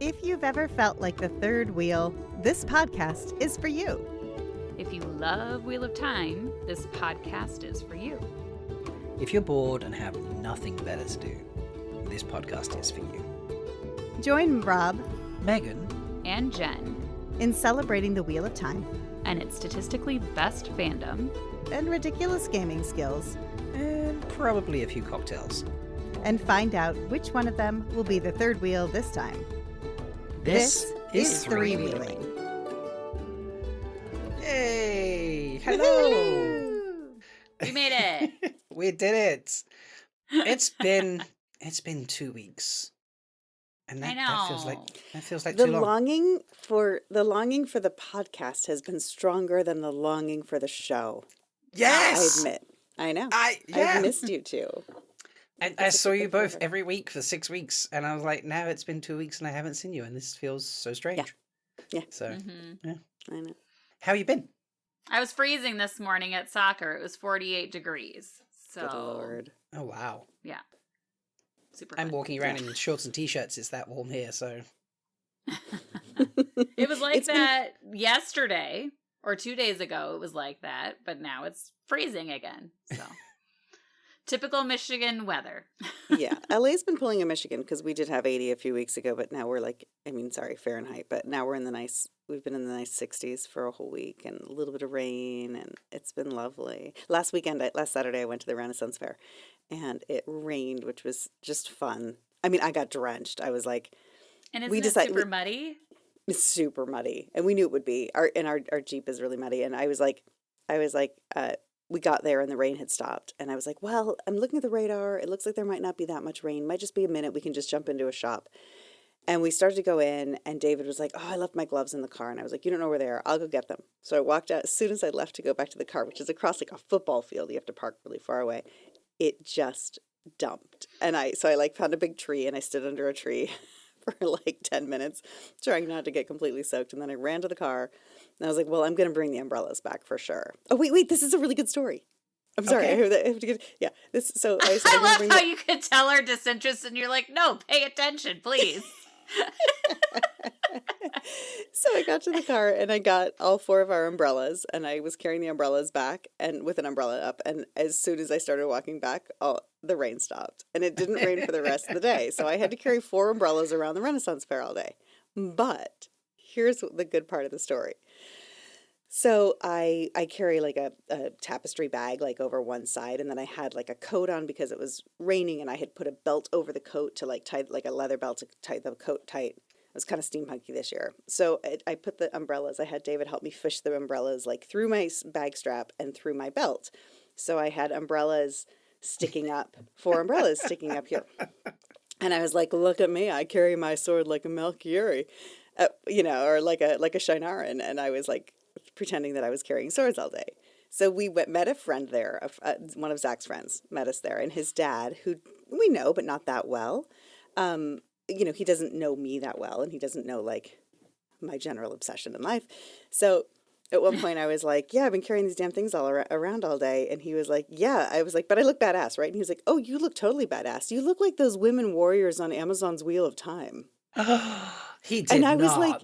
If you've ever felt like the third wheel, this podcast is for you. If you love Wheel of Time, this podcast is for you. If you're bored and have nothing better to do, this podcast is for you. Join Rob, Megan, And Jen. in celebrating the Wheel of Time And its statistically best fandom. and ridiculous gaming skills, and probably a few cocktails. and find out which one of them will be the third wheel this time. This is three-wheeling. Yay! Hello! We made it! We did it! It's been 2 weeks. And I that feels know. like The too long. longing for the podcast has been stronger than the longing for the show. Yes! I admit. I know. Yeah. I've missed you too. And I saw you both every week for 6 weeks, and I was like, now it's been 2 weeks and I haven't seen you, and this feels so strange. Yeah. So, yeah. I know. How you been? I was freezing this morning at soccer. It was 48 degrees. So, Good Lord. Oh, wow. yeah. Super I'm fun. walking around in shorts and t-shirts. It's that warm here, so... It was like It's been- that yesterday or 2 days ago. It was like that, but now it's freezing again. So, typical Michigan weather. Yeah. LA's been pulling in Michigan because we did have 80 a few weeks ago, but now we're Fahrenheit, but now we've been in the nice 60s for a whole week and a little bit of rain, and it's been lovely. Last Saturday, I went to the Renaissance Fair and it rained, which was just fun. I mean, I got drenched. I was like, And We isn't it decided- super muddy? it's super muddy, and we knew it would be. Our Jeep is really muddy, and I was like, we got there and the rain had stopped, and I was like, well, I'm looking at the radar. It looks like there might not be that much rain. Might just be a minute. We can just jump into a shop. And we started to go in, and David was like, oh, I left my gloves in the car. And I was like, you don't know where they are. I'll go get them. So I walked out. As soon as I left to go back to the car, which is across like a football field, you have to park really far away, it just dumped. And I found a big tree, and I stood under a tree for like 10 minutes trying not to get completely soaked. And then I ran to the car, and I was like, well, I'm going to bring the umbrellas back for sure. Oh, wait, this is a really good story. I'm sorry. Okay. I have to get, yeah. So I said, I I'm gonna love bring how the- you could tell her disinterest and you're like, no, pay attention, please. So I got to the car and I got all 4 of our umbrellas, and I was carrying the umbrellas back and with an umbrella up. And as soon as I started walking back, the rain stopped, and it didn't rain for the rest of the day. So I had to carry 4 umbrellas around the Renaissance Fair all day. But here's the good part of the story. So I carry like a tapestry bag like over one side, and then I had like a coat on because it was raining, and I had put a belt over the coat to like tie like a leather belt to tie the coat tight. It was kind of steampunky this year. So I put the umbrellas. I had David help me fish the umbrellas like through my bag strap and through my belt. So I had umbrellas sticking up, 4 umbrellas sticking up here. And I was like, look at me. I carry my sword like a Melchiori, or like a Shinaran. And I was like pretending that I was carrying swords all day. So we met a friend there, one of Zach's friends met us there. And his dad, who we know, but not that well, he doesn't know me that well, and he doesn't know like my general obsession in life. So at one point I was like, yeah, I've been carrying these damn things all around all day. And he was like, yeah. I was like, but I look badass, right? And he was like, oh, you look totally badass. You look like those women warriors on Amazon's Wheel of Time. He did And I not.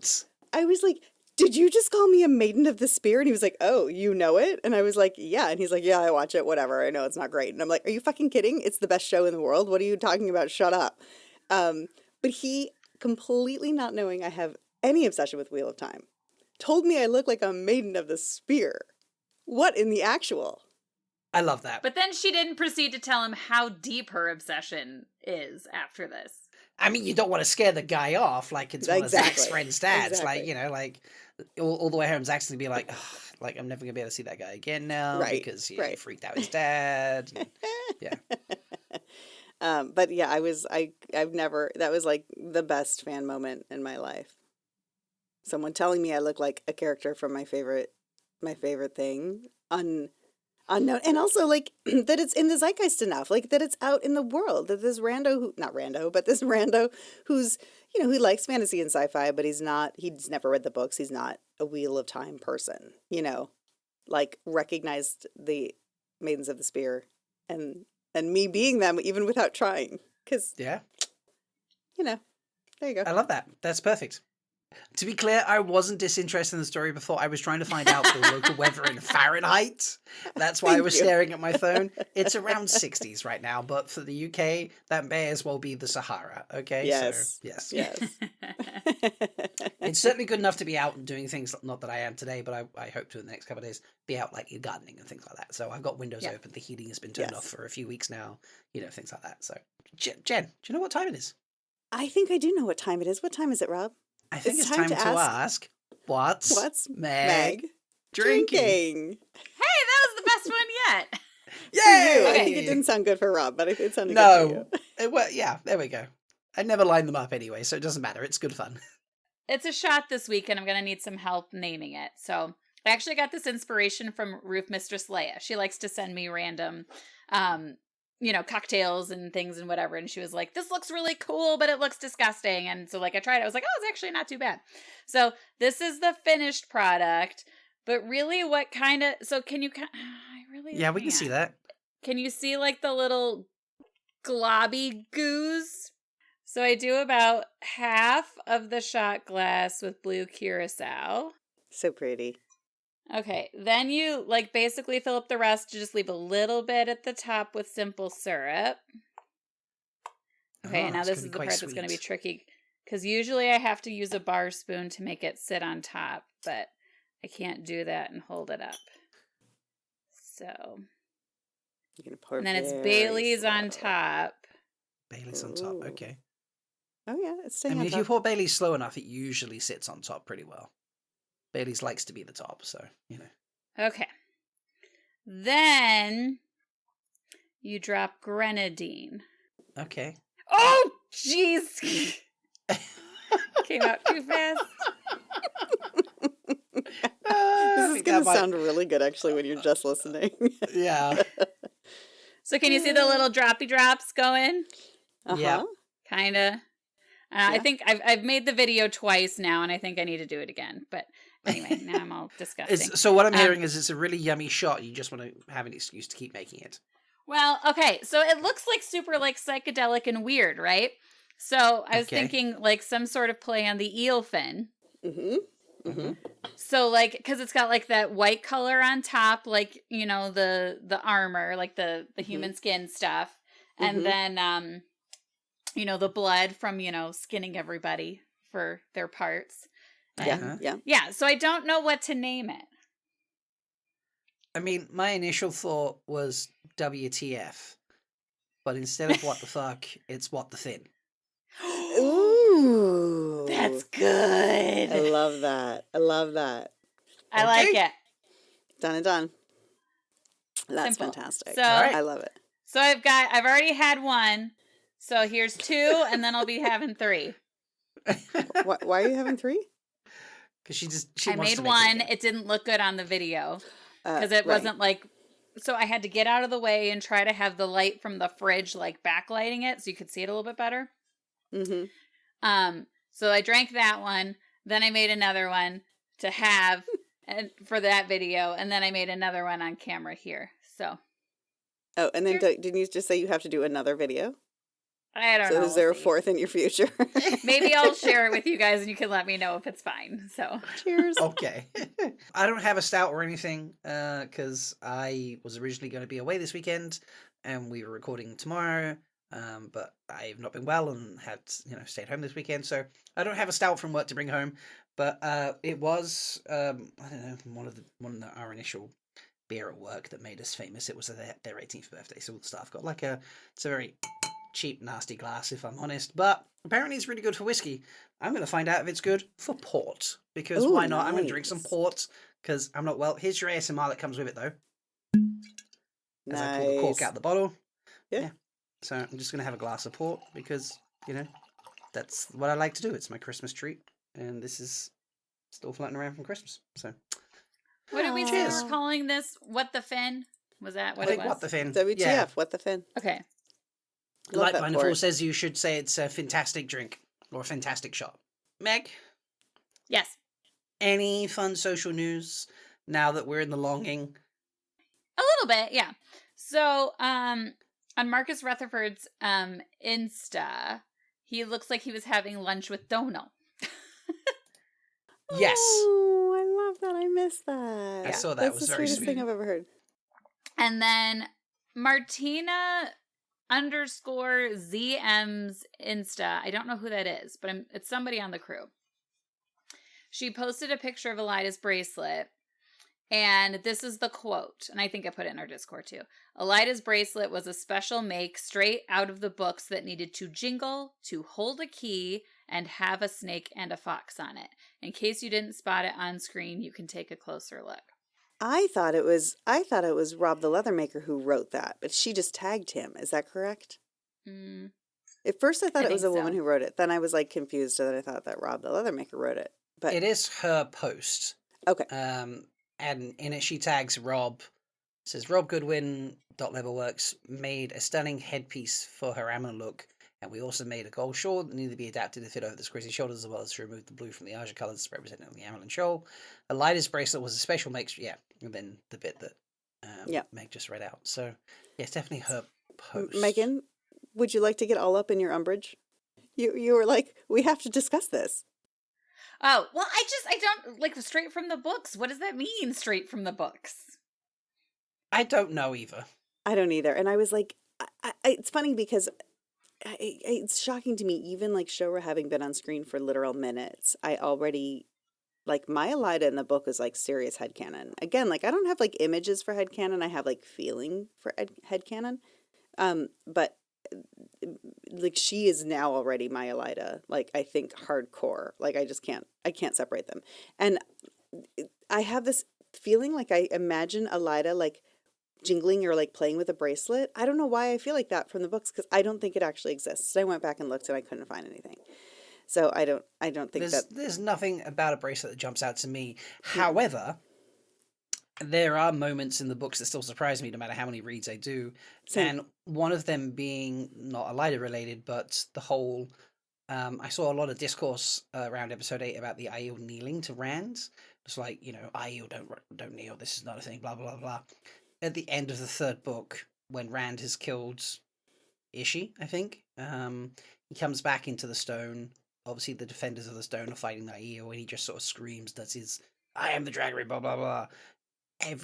was like, did you just call me a maiden of the spear? And he was like, oh, you know it? And I was like, yeah. And he's like, yeah, I watch it, whatever. I know it's not great. And I'm like, are you fucking kidding? It's the best show in the world. What are you talking about? Shut up. But he, completely not knowing I have any obsession with Wheel of Time, told me I look like a maiden of the spear. What in the actual? I love that. But then she didn't proceed to tell him how deep her obsession is after this. I mean, you don't want to scare the guy off like it's one of Zach's Exactly. friend's dads. Exactly. Like, all the way home, Zach's going to be like, "Ugh, like, I'm never going to be able to see that guy again now Right, because he right. freaked out his dad. And, yeah. But yeah, that was like the best fan moment in my life. Someone telling me I look like a character from my favorite thing, unknown, and also like that it's in the zeitgeist enough, like that it's out in the world, that this this rando who's, who likes fantasy and sci-fi, but he's never read the books. He's not a Wheel of Time person, like recognized the Maidens of the Spear and me being them even without trying. Because, Yeah. There you go. I love that. That's perfect. To be clear, I wasn't disinterested in the story before. I was trying to find out the local weather in Fahrenheit. That's why I was staring at my phone. It's around 60s right now, but for the UK, that may as well be the Sahara. Okay, Yes. So yes, Yes. it's certainly good enough to be out and doing things. Not that I am today, but I hope to in the next couple of days be out like gardening and things like that. So I've got windows open. The heating has been turned off for a few weeks now. Things like that. So Jen, do you know what time it is? I think I do know what time it is. What time is it, Rob? I think it's time to ask what's Meg drinking? Hey, that was the best one yet. Yay! I think it didn't sound good for Rob, but it sounded good for you. There we go. I never line them up anyway, so it doesn't matter. It's good fun. It's a shot this week, and I'm going to need some help naming it. So I actually got this inspiration from Roofmistress Leigh-a. She likes to send me random cocktails and things and whatever. And she was like, this looks really cool, but it looks disgusting. And so I tried it. I was like, oh, it's actually not too bad. So this is the finished product, but really what kind of, so can you, Yeah, we can see that. Can you see the little globby goos? So I do about half of the shot glass with blue curacao. So pretty. Okay, then you basically fill up the rest. You just leave a little bit at the top with simple syrup. Okay, now this is the part that's going to be tricky because usually I have to use a bar spoon to make it sit on top, but I can't do that and hold it up. So, You're gonna pour and then it's Bailey's on top. Bailey's on top, okay. Oh yeah, it's staying on top. If you pour Bailey's slow enough, it usually sits on top pretty well. Bailey's likes to be the top, so, Okay. Then you drop grenadine. Okay. Oh, jeez. Came out too fast. This is going to sound really good, actually, when you're just listening. Yeah. So can you see the little droppy drops going? Yeah. Kind of. I think I've made the video twice now, and I think I need to do it again. But anyway, now I'm all disgusting. So what I'm hearing is it's a really yummy shot. You just want to have an excuse to keep making it. Well, okay. So it looks super psychedelic and weird, right? So I was thinking some sort of play on the Aelfinn. Mm-hmm. Mm-hmm. So because it's got that white color on top, the armor, the human skin stuff, and then the blood from skinning everybody for their parts. And, yeah. So I don't know what to name it. I mean, my initial thought was WTF, but instead of what the fuck, it's what the Finn. Ooh, that's good. I love that. I like it. Done and done. That's Simple. Fantastic. So I love it. So I've already had one. So here's 2, and then I'll be having 3. Why are you having 3? Because I made one. It didn't look good on the video because it wasn't so I had to get out of the way and try to have the light from the fridge backlighting it so you could see it a little bit better. Mm-hmm. So I drank that one. Then I made another one to have and for that video, and then I made another one on camera here. So. Oh, and then didn't you just say you have to do another video? I don't know. So is there a 4th in your future? Maybe I'll share it with you guys and you can let me know if it's fine. So cheers. Okay. I don't have a stout or anything because I was originally going to be away this weekend and we were recording tomorrow. But I've not been well and had stayed home this weekend, so I don't have a stout from work to bring home. But it was I don't know one of our initial beer at work that made us famous. It was their 18th birthday, so all the staff got it's a very cheap, nasty glass, if I'm honest. But apparently it's really good for whiskey. I'm going to find out if it's good for port, because why not? Nice. I'm going to drink some port, because I'm not well. Here's your ASMR that comes with it, though. As I pull the cork out the bottle. Yeah. So I'm just going to have a glass of port, because, that's what I like to do. It's my Christmas treat, and this is still floating around from Christmas. So, what did we say we're calling this? What the Finn? Was that what it was? What the Finn. WTF, yeah. What the Finn. Okay. Like Wonderful says, you should say it's a fantastic drink or a fantastic shot. Meg? Yes. Any fun social news now that we're in the longing? A little bit, yeah. So, on Marcus Rutherford's Insta, He looks like he was having lunch with Dono. Yes. Oh, I love that. I missed that. I saw that. That's It was the very sweetest sweet. thing I've ever heard. And then Martina _ ZM's Insta. I don't know who that is, but it's somebody on the crew. She posted a picture of Elida's bracelet. And this is the quote, and I think I put it in our Discord too. Elida's bracelet was a special make straight out of the books that needed to jingle, to hold a key, and have a snake and a fox on it. In case you didn't spot it on screen, you can take a closer look. I thought it was Rob the Leathermaker who wrote that, but she just tagged him. Is that correct? At first I thought it was a woman who wrote it. Then I was like confused that I thought that Rob the Leathermaker wrote it. But it is her post. Okay. And in it she tags Rob. It says Rob Goodwin, Leatherworks, made a stunning headpiece for her amulet, and we also made a gold shawl that needed to be adapted to fit over the crazy shoulders as well as to remove the blue from the Aja colours representing the amulet shawl. Elida's bracelet was a special make. Yeah, and then the bit that Meg just read out. So yeah, it's definitely her post. Megan, would you like to get all up in your umbrage? You were like, we have to discuss this. Oh, well, I don't, like, straight from the books. What does that mean, straight from the books? I don't know either. I don't either. And I was like, it's funny because it's shocking to me, even like Shora having been on screen for literal minutes, I already, like, my Elida in the book is like serious headcanon. Again, like, I don't have like images for headcanon. I have like feeling for headcanon. But like, she is now already my Elida, like, I think hardcore. Like, I can't separate them. And I have this feeling like I imagine Elida like jingling or like playing with a bracelet. I don't know why I feel like that from the books, because I don't think it actually exists. I went back and looked and I couldn't find anything. So I don't think there's nothing about a bracelet that jumps out to me. However, there are moments in the books that still surprise me no matter how many reads I do. Same. And one of them being not Elida related, but the whole I saw a lot of discourse around episode 8 about the Aiel kneeling to Rand. It's like, Aiel don't kneel, this is not a thing, blah blah blah. At the end of the third book, when Rand has killed Ishi, I think, he comes back into the stone. Obviously the defenders of the stone are fighting Aiel, and he just sort of screams, does his I am the Dragonry, blah blah blah.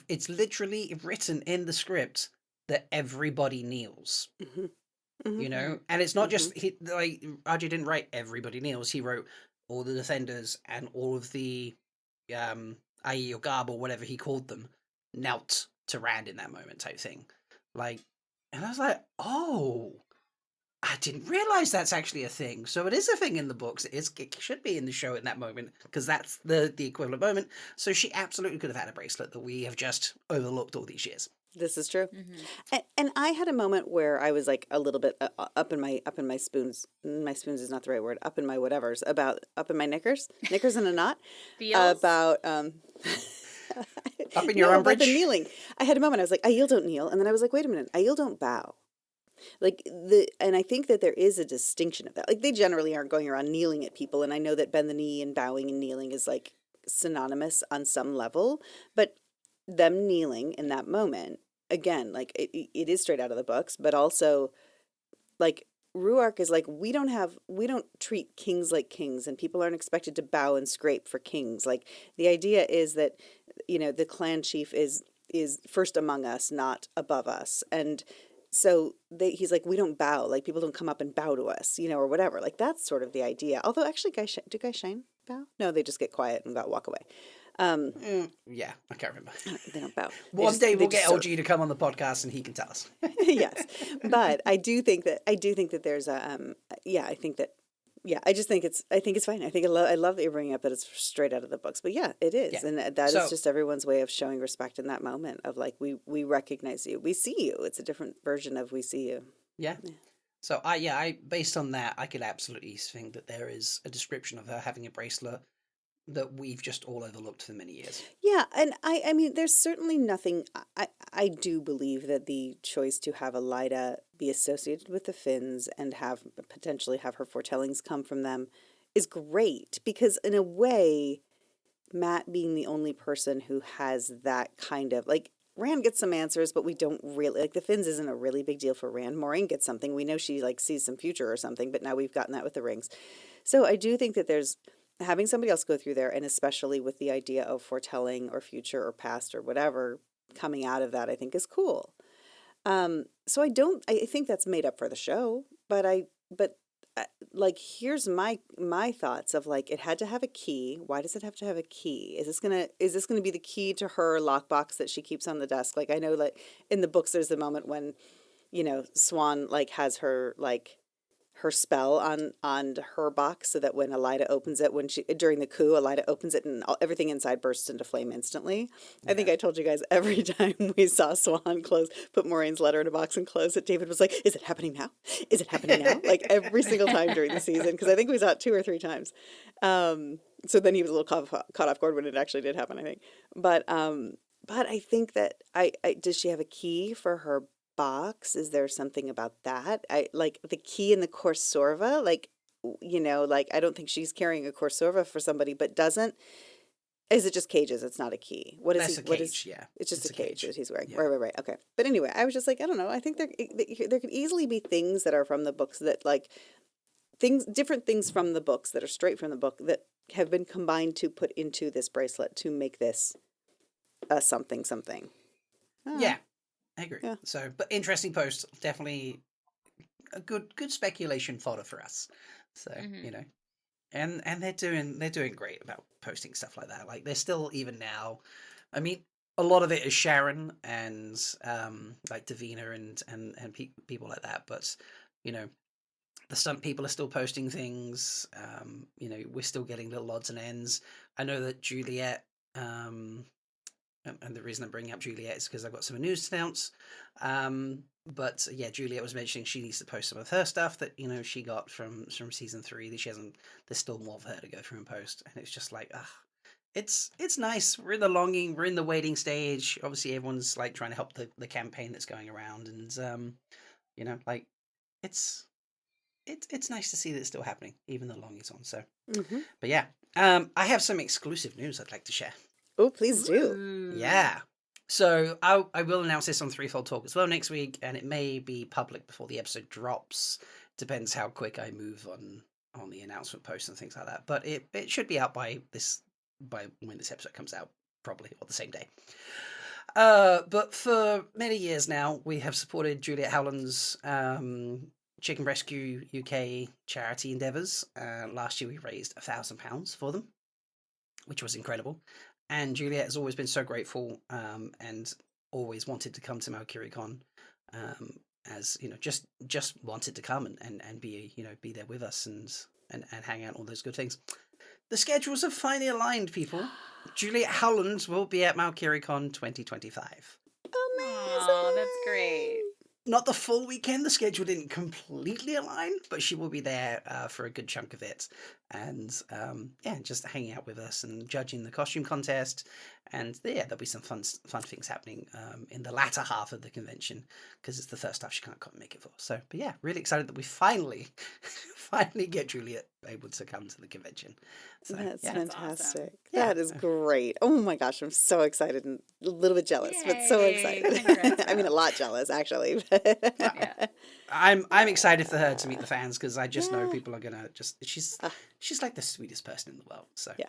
It's literally written in the script that everybody kneels. Mm-hmm. Mm-hmm. And it's not just like RJ didn't write everybody kneels. He wrote all the defenders and all of the Aiel Garb or whatever he called them knelt to Rand in that moment type thing. Like, and I was like, oh, I didn't realize that's actually a thing. So it is a thing in the books. It should be in the show in that moment, because that's the equivalent moment. So she absolutely could have had a bracelet that we have just overlooked all these years. This is true. Mm-hmm. And I had a moment where I was like a little bit up in my spoons. My spoons is not the right word. Up in my whatevers. Up in my knickers in a knot. Feels? About up in your umbrage. About the kneeling. I had a moment. I was like, Aiel don't kneel, and then I was like, wait a minute, Aiel don't bow. Like and I think that there is a distinction of that. Like, they generally aren't going around kneeling at people, and I know that bend the knee and bowing and kneeling is like synonymous on some level, but them kneeling in that moment, again, like it is straight out of the books, but also like Ruark is like, we don't treat kings like kings, and people aren't expected to bow and scrape for kings. Like, the idea is that, the clan chief is first among us, not above us. And so he's like, we don't bow, like, people don't come up and bow to us, or whatever. Like, that's sort of the idea. Although actually do Guy Shine bow? No, they just get quiet and walk away. Yeah, I can't remember. They don't bow. One day we'll get LG to come on the podcast and he can tell us. Yes, but I do think that there's a I think it's fine. I think I love that you're bringing up that it's straight out of the books. But yeah, it is, Yeah. and that is just everyone's way of showing respect in that moment of like, we recognize you, we see you. It's a different version of we see you. Yeah. So I based on that, I could absolutely think that there is a description of her having a bracelet that we've just all overlooked for many years. Yeah, and I mean, there's certainly nothing. I do believe that the choice to have Elida be associated with the Finns and potentially have her foretellings come from them is great, because in a way, Matt being the only person who has that kind of, like, Rand gets some answers, but we don't really, like, the Finns isn't a really big deal for Rand. Maureen gets something. We know she, like, sees some future or something, but now we've gotten that with the rings. So I do think that there's having somebody else go through there, and especially with the idea of foretelling or future or past or whatever coming out of that, I think is cool. So I think that's made up for the show, but like, here's my thoughts of, like, it had to have a key. Why does it have to have a key? Is this gonna be the key to her lockbox that she keeps on the desk? Like, I know, like, in the books, there's the moment when, Swan, like, has her, like, her spell on her box, so that when Elida opens it, during the coup, Elida opens it and everything inside bursts into flame instantly. I think I told you guys, every time we saw Swan put Maureen's letter in a box and close it, David was like, "Is it happening now? Is it happening now?" Like, every single time during the season, because I think we saw it 2 or 3 times. So then he was a little caught off guard when it actually did happen, I think. But I think that does she have a key for her box? Is there something about that? I like the key in the Corsorva, like, like, I don't think she's carrying a Corsorva for somebody, but is it just cages? It's not a key. What is That's he? a What cage, is? yeah. It's just It's a a cage cage. that he's wearing. Yeah. Right. Okay. But anyway, I was just like, I don't know. I think there could easily be things that are from the books that, like, different things from the books that are straight from the book that have been combined to put into this bracelet to make this a something. Yeah, I agree. Yeah. So, but interesting post. Definitely a good speculation fodder for us. So, Mhm. and they're doing great about posting stuff like that. Like, they're still, even now, I mean, a lot of it is Sharon and like Davina and people like that. But the stunt people are still posting things. We're still getting little odds and ends. I know that Juliet. And the reason I'm bringing up Juliet is because I've got some news to announce. But yeah, Juliet was mentioning she needs to post some of her stuff that she got from season 3 that she hasn't. There's still more of her to go through and post, and it's just like, it's nice. We're in the longing, we're in the waiting stage. Obviously, everyone's like trying to help the campaign that's going around, and like, it's nice to see that it's still happening, even though longing's on. So, but yeah, I have some exclusive news I'd like to share. Oh, please do. Ooh. Yeah. So I will announce this on Threefold Talk as well next week, and it may be public before the episode drops. Depends how quick I move on the announcement posts and things like that. But it should be out by when this episode comes out, probably, or the same day. But for many years now, we have supported Juliet Howland's Chicken Rescue UK charity endeavours. Last year we raised £1,000 for them, which was incredible. And Juliet has always been so grateful, and always wanted to come to MalkiriCon, as just wanted to come and be be there with us and hang out, all those good things. The schedules have finally aligned, people. Juliet Howland will be at MalkiriCon 2025. Oh, that's great. Not the full weekend. The schedule didn't completely align, but she will be there for a good chunk of it, and just hanging out with us and judging the costume contest. And there'll be some fun things happening in the latter half of the convention, because it's the first half she can't make it for. So, but yeah, really excited that we finally get Juliet able to come to the convention. So, That's yeah. fantastic. Awesome. That is great. Oh my gosh, I'm so excited and a little bit jealous, but so Yay. excited. Congrats, I mean, a Rob. lot jealous, actually. Yeah. I'm excited for her to meet the fans, because I just know Yeah. people are gonna she's like the sweetest person in the world. So Yeah.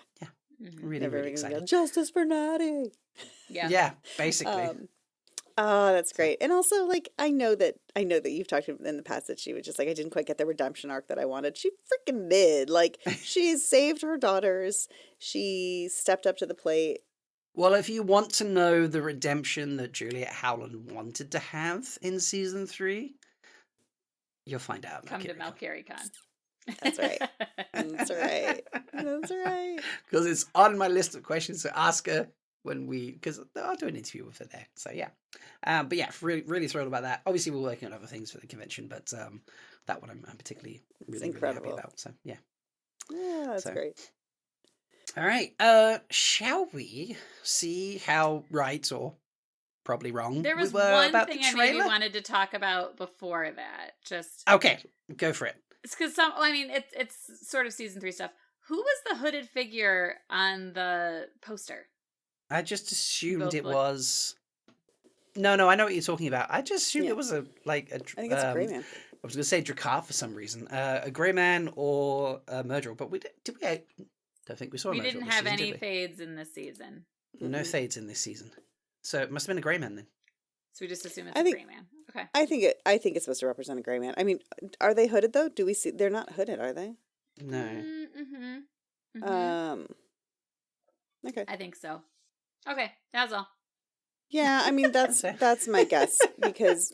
Mhm. really Never really gonna excited. Justice for Natty. Yeah. Basically. Oh, that's great. And also, like, I know that you've talked in the past that she was just like, I didn't quite get the redemption arc that I wanted. She freaking did. Like, she saved her daughters. She stepped up to the plate. Well, if you want to know the redemption that Juliet Howland wanted to have in season 3, you'll find out. Come to MalkiriCon. That's right. That's right. That's right. Because it's on my list of questions to ask her because I'll do an interview with her there. So yeah. But yeah, really, really thrilled about that. Obviously, we're working on other things for the convention, but that one I'm particularly really happy about. So yeah. Yeah, that's great. All right. Shall we see how right or probably wrong There was we were one about thing the I maybe trailer? wanted to talk about before that. Just Okay, go for it. it's because it's sort of season 3 stuff. Who was the hooded figure on the poster? I just assumed Both it look- was No, I know what you're talking about. I just assumed Yeah. it was a I think it's a gray man. I was going to say Drakkar for some reason, a grey man or a murderer, but did we? I don't think we saw a We murderer didn't this have season, any did fades in this season. we? No Thades in this season, so it must have been a grey man then. So we just assume it's I a think- gray man. Okay. I think it's supposed to represent a gray man. I mean, are they hooded though? Do we see? They're not hooded, are they? No. Mm-hmm. Mm-hmm. Okay. I think so. Okay, that's all. Yeah, I mean That's that's my guess because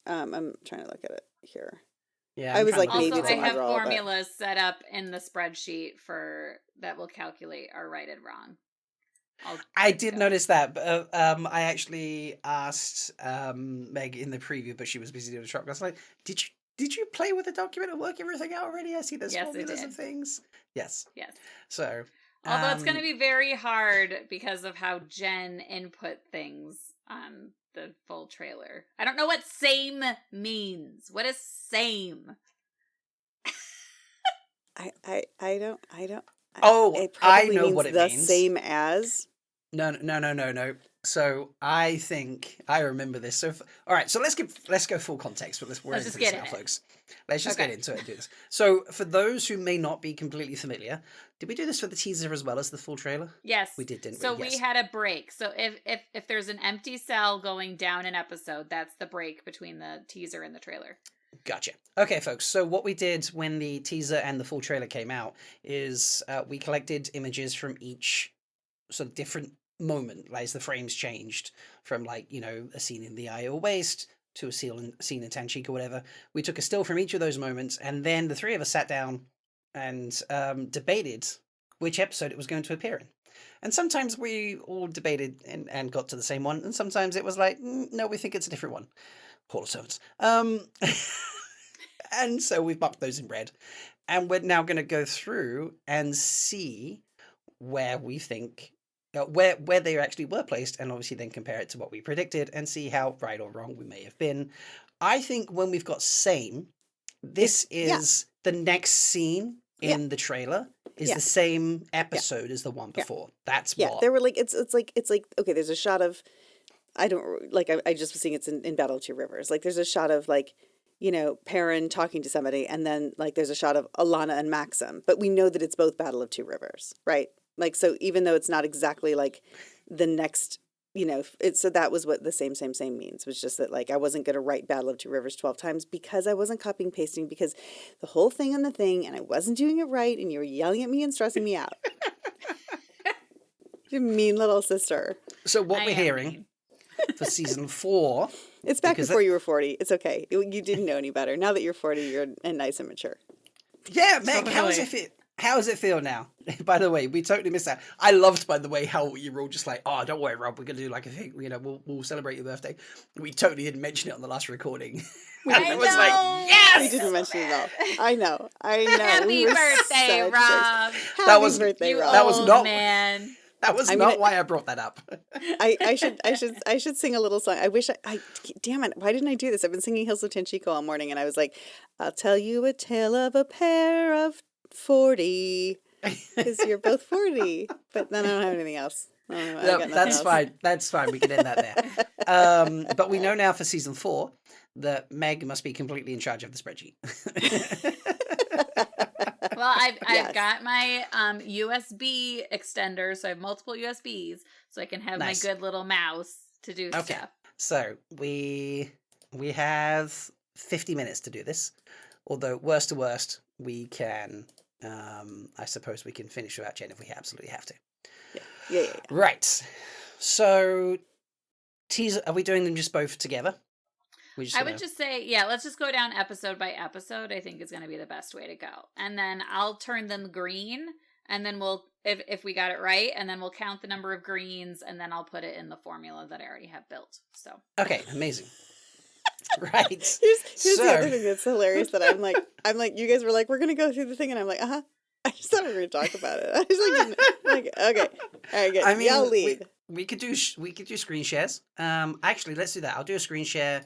I'm trying to look at it here. Yeah, I I'm was trying like, to maybe Also, it's I an have eyebrow, but- formulas set up in the spreadsheet that will calculate our right and wrong. I did notice that, but I actually asked Meg in the preview, but she was busy doing a shop. I was like, did you play with the document and work everything out already? I see there's Yes, I formulas did. and things. Yes. Yes. So. Although it's going to be very hard because of how Jen input things on the full trailer. I don't know what same means. What is same? I don't. Oh, It I probably know means what it the means. same as. No. So I think I remember this. So all right, so let's go full context, but we're Let's into just this get now, in it. folks. Let's just Okay. get into it and do this. So for those who may not be completely familiar, did we do this for the teaser as well as the full trailer? Yes. We did, didn't we? So Yes. we had a break. So if there's an empty cell going down an episode, that's the break between the teaser and the trailer. Gotcha. Okay, folks. So what we did when the teaser and the full trailer came out is we collected images from each sort of different moment, like as the frames changed from a scene in the Iowa Waste to a scene in Tanchik or whatever. We took a still from each of those moments, and then the three of us sat down and debated which episode it was going to appear in. And sometimes we all debated and got to the same one, and sometimes it was like, no, we think it's a different one. Hall of Servants. And so we've marked those in red, and we're now going to go through and see where we think where they actually were placed, and obviously then compare it to what we predicted and see how right or wrong we may have been. I think when we've got same, this is the next scene in the trailer is the same episode as the one before. That's what. There were like it's like okay. There's a shot of I just was seeing it's in Battle of Two Rivers. Like there's a shot of Perrin talking to somebody, and then there's a shot of Alana and Maxim, but we know that it's both Battle of Two Rivers, right? So even though it's not exactly the next, so that was what the same means, was just that I wasn't going to write Battle of Two Rivers 12 times because I wasn't copying pasting, because the whole thing on the thing, and I wasn't doing it right, and you were yelling at me and stressing me out. You mean little sister. So what we're hearing for season 4. It's back before you were 40. It's okay. You didn't know any better. Now that you're 40, you're nice and mature. Yeah, Meg, how does it feel now? By the way, we totally missed out. I loved, by the way, how you were all just like, oh, don't worry, Rob, we're going to do a thing, we'll celebrate your birthday. We totally didn't mention it on the last recording. I was like, We didn't mention it at all. I know. Happy birthday, Rob. That birthday, Rob. That was not man. That was not why I brought that up. I should sing a little song. I wish I damn it, why didn't I do this? I've been singing Hills of Tenchiko all morning, and I was like, I'll tell you a tale of a pair of 40, because you're both 40. But then I don't have anything else. That's fine. That's fine. We can end that there. But we know now for season 4 that Meg must be completely in charge of the spreadsheet. Well, I've got my USB extender, so I have multiple USBs, so I can have my good little mouse to do stuff. So we have 50 minutes to do this. Although worst to worst, we can. I suppose we can finish without Jen if we absolutely have to. Yeah. Right. So teaser. Are we doing them just both together? I would just say, let's just go down episode by episode. I think is going to be the best way to go. And then I'll turn them green, and then we'll, if we got it right, and then we'll count the number of greens, and then I'll put it in the formula that I already have built. So okay, amazing. Right. Here's the other thing that's hilarious that I'm like, you guys were like, we're going to go through the thing, and I'm like, I just thought we were going to talk about it. I was like, okay, all right, good. I mean, I'll lead. We could do screen shares. Actually, let's do that. I'll do a screen share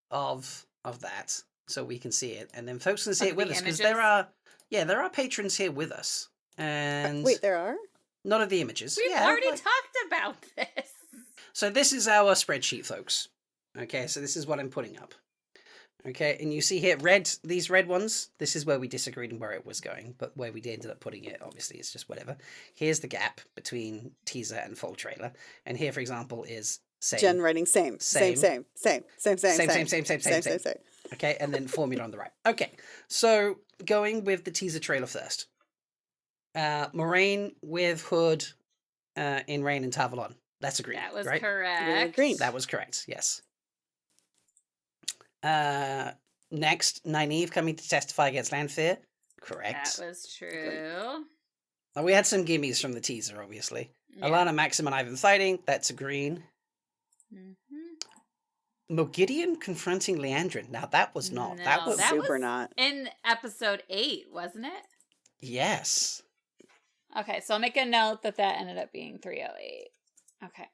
of that so we can see it, and then folks can see it with us, because there are patrons here with us. And Wait, there are? not of the images. We've already talked about this. So this is our spreadsheet, folks. Okay, so this is what I'm putting up. Okay, and you see here, these red ones, this is where we disagreed on where it was going, but where we ended up putting it, obviously, it's just whatever. Here's the gap between teaser and full trailer. And here, for example, is same. Jen writing same. Okay, and then formula on the right. Okay, so going with the teaser trailer first. Moraine with Hood in Rain and Tavalon. That's agreed. That was right? correct. Green. That was correct, yes. Next, Nynaeve coming to testify against Lanfear. Correct. That was true. Now, we had some gimmies from the teaser, obviously. Yeah. Alana, Maxim, and Ivan fighting. That's a green. Mogideon confronting Leandrin. Now, that was not. No, that was super not. In episode 8, wasn't it? Yes. Okay, so I'll make a note that ended up being 308. Okay.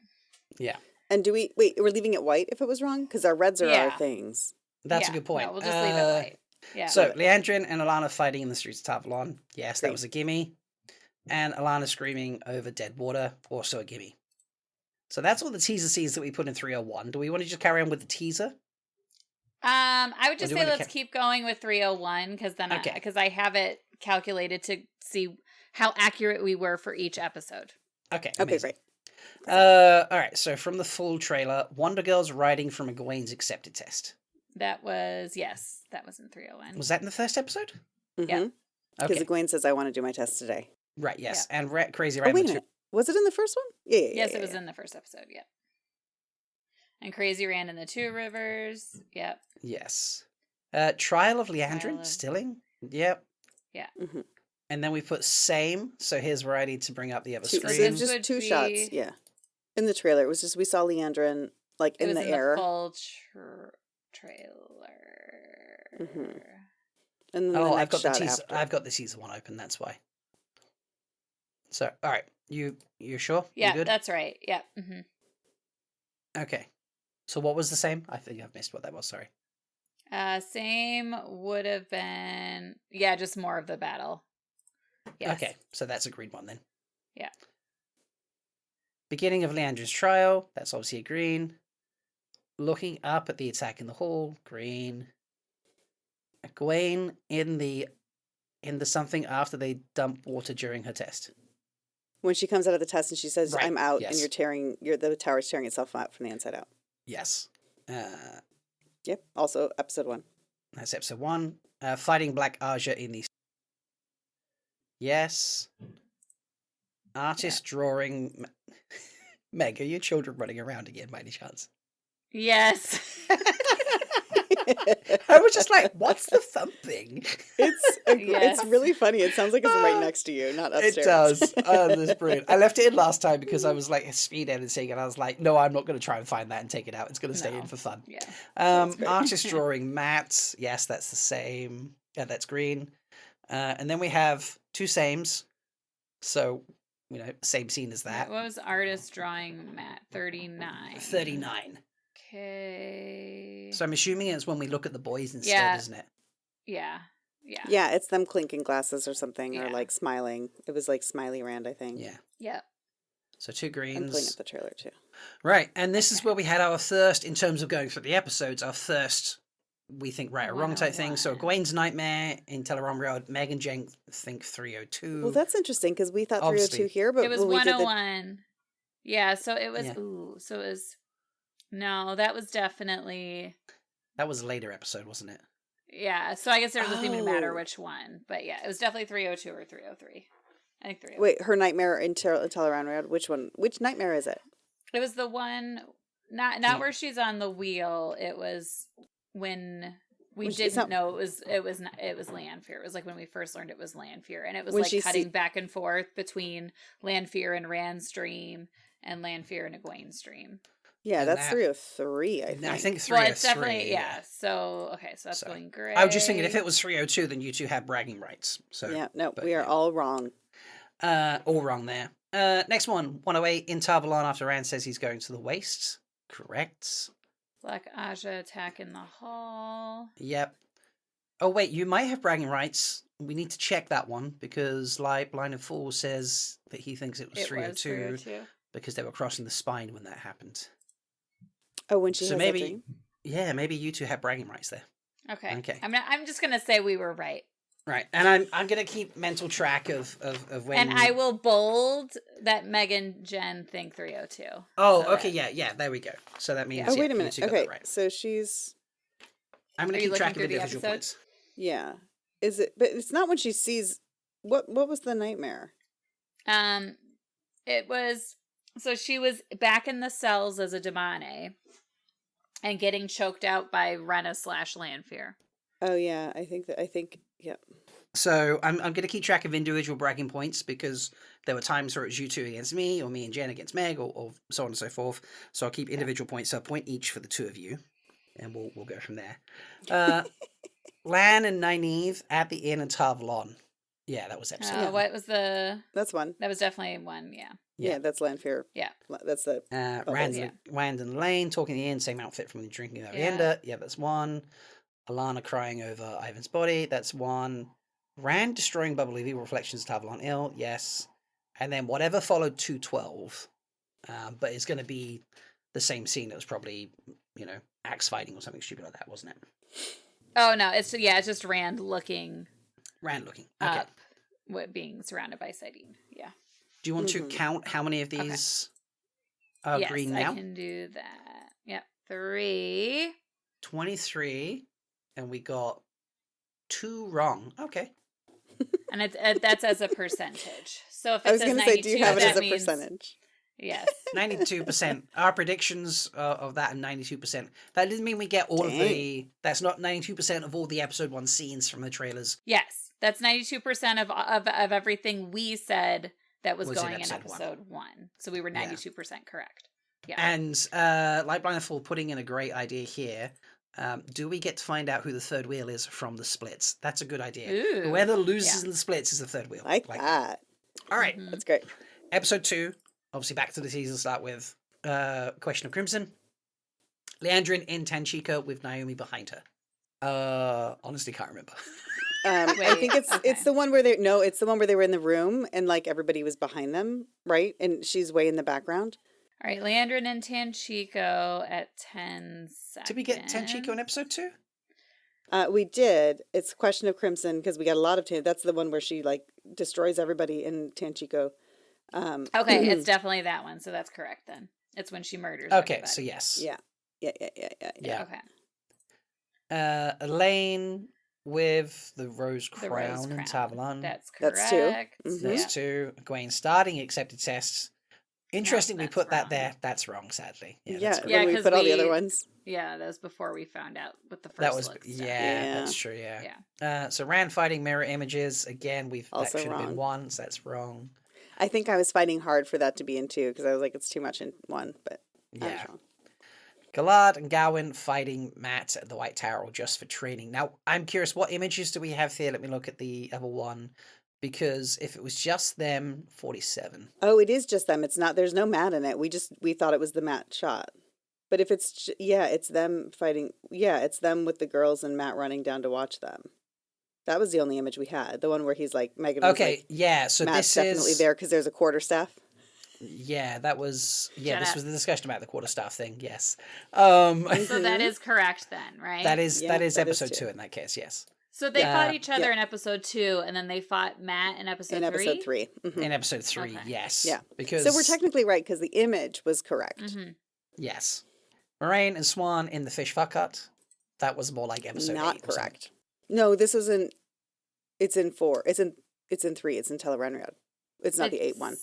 Yeah. And do we wait? We're leaving it white if it was wrong because our reds are our things. That's a good point. No, we'll just leave it white. Yeah. So, Leandrin and Alana fighting in the streets of Tavalon. Yes, that Green. was a gimme. And Alana screaming over dead water. Also a gimme. So that's all the teaser scenes that we put in 301. Do we want to just carry on with the teaser? I would just do you say want to let's keep going with 301 because then Okay. because I have it calculated to see how accurate we were for each episode. Okay. Okay, Amazing. great. All right. So from the full trailer, Wonder Girl's writing from Egwene's accepted test. That was that was in 301. Was that in the first episode? Yeah. Because Okay. Egwene says I want to do my test today. Right. Yes. And Crazy Oh, Random wait a minute. Was it in the first one? Yeah. Yes, it was in the first episode. Yep. And Crazy ran in the Two Rivers. Yep. Yes. Trial of Leandrin, Trial of- Stilling. Yep. Yeah. Mm-hmm. And then we put same. So here's variety to bring up the other So screen. it's just Would 2 be- shots. Yeah. In the trailer, it was just we saw Leandrin like It in was the air. the full trailer. Mhm. And then Oh, the I've next got the shot teaser. after. I've got the teaser one open. That's why. So, all right, you sure? You Yeah, good? that's right. Yeah. hmm Okay. So, what was the same? I think I've missed what that was. Sorry. Same would have been just more of the battle. Yes. Okay, so that's a green one then. Yeah. Beginning of Leandrin's trial. That's obviously a green. Looking up at the attack in the hall. Green. Egwene in the something after they dump water during her test. When she comes out of the test and she says, Right, "I'm out," yes. and the tower's tearing itself out from the inside out. Yes. Yep. Also, episode 1. That's episode 1. Fighting Black Aja in the... Yes. Artist drawing... Meg, are your children running around again by any chance? Yes. I was just like, what's the thumping? It's Yes. really funny. It sounds like it's right next to you, not upstairs. It does. Oh, that's brilliant. I left it in last time because I was like speed editing and I was like, no, I'm not going to try and find that and take it out. It's going to stay No. in for fun. Yeah. great. Artist drawing Matt. Yes, that's the same. Yeah, that's green. And then we have 2 sames. So, same scene as that. What was artist drawing Matt? 39. 39. Okay. So I'm assuming it's when we look at the boys instead, Yeah. isn't it? Yeah. Yeah. Yeah, it's them clinking glasses or something, or Yeah. like smiling. It was like Smiley Rand, I think. Yeah. Yep. So 2 I'm pulling greens. up the trailer too. Right. And this is where we had our first, in terms of going through the episodes, our first, we think right or wrong type thing. So 101. Egwene's Nightmare in Teleron Road. Meg and Jen think 302. Well, that's interesting because we thought 302 Obviously. here, but It was when we did the 101. Yeah, so it was Yeah. so it was no, that was definitely That was a later episode, wasn't it? yeah, so I guess it doesn't even matter Oh. which one. But yeah, it was definitely 302 or 303. I think 303. wait, her nightmare in Teleron Road. Which one? Which nightmare is it? It was the one not Yeah. where she's on the wheel. It was when we When she's didn't not- know it was Lanfear. It was like when we first learned it was Lanfear, and it was When like she cutting see- back and forth between Lanfear and Randstream and Lanfear and Egwene Stream. Yeah, And that's that- 303. I think. I think 303. Well, it's definitely yeah. So okay, so that's So, going great. I was just thinking if it was 302, then you two had bragging rights. So Yeah, no, but we are yeah. all wrong. All wrong there. Next one, 108 in Tavalon after Rand says he's going to the Wastes. Correct. Black Aja attack in the hall. Yep. Oh wait, you might have bragging rights. We need to check that one because Blind and Fool says that he thinks it was It 302 was 302. because they were crossing the spine when that happened. Oh, when she So has maybe, that dream? maybe you two have bragging rights there. Okay. Okay. I'm just gonna say we were right. Right, and I'm gonna keep mental track of when. And I will bold that Megan Jen think 302. Oh, so okay, that- yeah, there we go. So that means Oh, wait a you minute. two got Okay, that right. so she's I'm gonna Are you keep track of looking through the individual episode? points. yeah. Is it? But it's not when she sees. What was the nightmare? It was so she was back in the cells as a demone and getting choked out by Rena/Lanfear. Oh yeah, I think. Yep. So I'm gonna keep track of individual bragging points because there were times where it was you two against me, or me and Jen against Meg, or so on and so forth. So I'll keep individual points. So a point each for the two of you, and we'll go from there. Lan and Nynaeve at the inn in Tarvalon. Yeah, that was episode. Yeah. What was the? That's one. That was definitely one. Yeah. Yeah, that's Lanfear. Yeah. That's the. Rand and Lane talking in the inn, same outfit from the drinking at the Yeah. end. Yeah, that's one. Alana crying over Ivan's body. That's one. Rand destroying bubbly evil reflections of Tarvalon Ill. Yes. And then whatever followed 212. But it's going to be the same scene that was probably, axe fighting or something stupid like that, wasn't it? Oh no, it's just Rand looking Rand looking. Okay. up, being surrounded by Sidene. Yeah. Do you want to count how many of these are Yes, green now? I can do that. Yep. 3. 23. And we got 2 wrong. Okay. And that's as a percentage. So if it I was says going to say, do you 92, have it that as a means- percentage? Yes. 92%. Our predictions of that are 92%. That doesn't mean we get all of the... That's not 92% of all the episode 1 scenes from the trailers. Yes. That's 92% of everything we said that was going in episode 1. So we were 92% correct. Yeah. And like Blindfold putting in a great idea here. Do we get to find out who the third wheel is from the splits? That's a good idea. Ooh, Whoever loses in the splits is the third wheel. Like that. All right. That's great. Episode 2. Obviously back to the season. Start with Question of Crimson. Leandrin in Tanchico with Naomi behind her. Honestly can't remember. I think it's the one where it's the one where they were in the room and like everybody was behind them, right? And she's way in the background. All right, Leandrin and Tanchico at 10 seconds. Did we get Tanchico in episode 2? We did. It's Question of Crimson because we got a lot of That's the one where she like destroys everybody in Tanchico. Okay, it's definitely that one. So that's correct then. It's when she murders Okay, everybody. so yes. Yeah. Okay. Elaine with the Rose Crown in Tarvalon. That's correct. That's 2. Mm-hmm. That's 2. Gwen starting accepted tests. Interesting, we put that wrong. there. That's wrong, sadly. Yeah, that's when we put all the other ones. Yeah, that was before we found out with the first that was look stuff. that's true. Yeah. So Rand fighting mirror images again. Also that should have been wrong. 1. So that's wrong. I think I was fighting hard for that to be in 2 because I was like, it's too much in 1. But I was Yeah. wrong. Galad and Gawain fighting Matt at the White Tower just for training. Now, I'm curious, what images do we have here? Let me look at the other one. Because if it was just them, 47. Oh, it is just them. It's not. There's no Matt in it. We thought it was the Matt shot. But if it's it's them fighting. Yeah, it's them with the girls and Matt running down to watch them. That was the only image we had. The one where he's like Megan. Okay, was like, yeah. So Matt's this definitely is there because there's a quarterstaff. Yeah, that was Shut this up. was the discussion about the quarterstaff thing. Yes. So that is correct then, right? that is that is episode 2. 2 in that case. Yes. So they fought each other in episode 2, and then they fought Matt in episode 3? In episode 3. Mhm. In episode 3, Okay. yes. Yeah. Because So we're technically right because the image was correct. Mm-hmm. yes. Moraine and Swan in the fish fuck hut. That was more like episode 8 Not or something. correct. No, this was in. It's in 4. It's in 3. It's in Telerenriad. It's not the 8 one.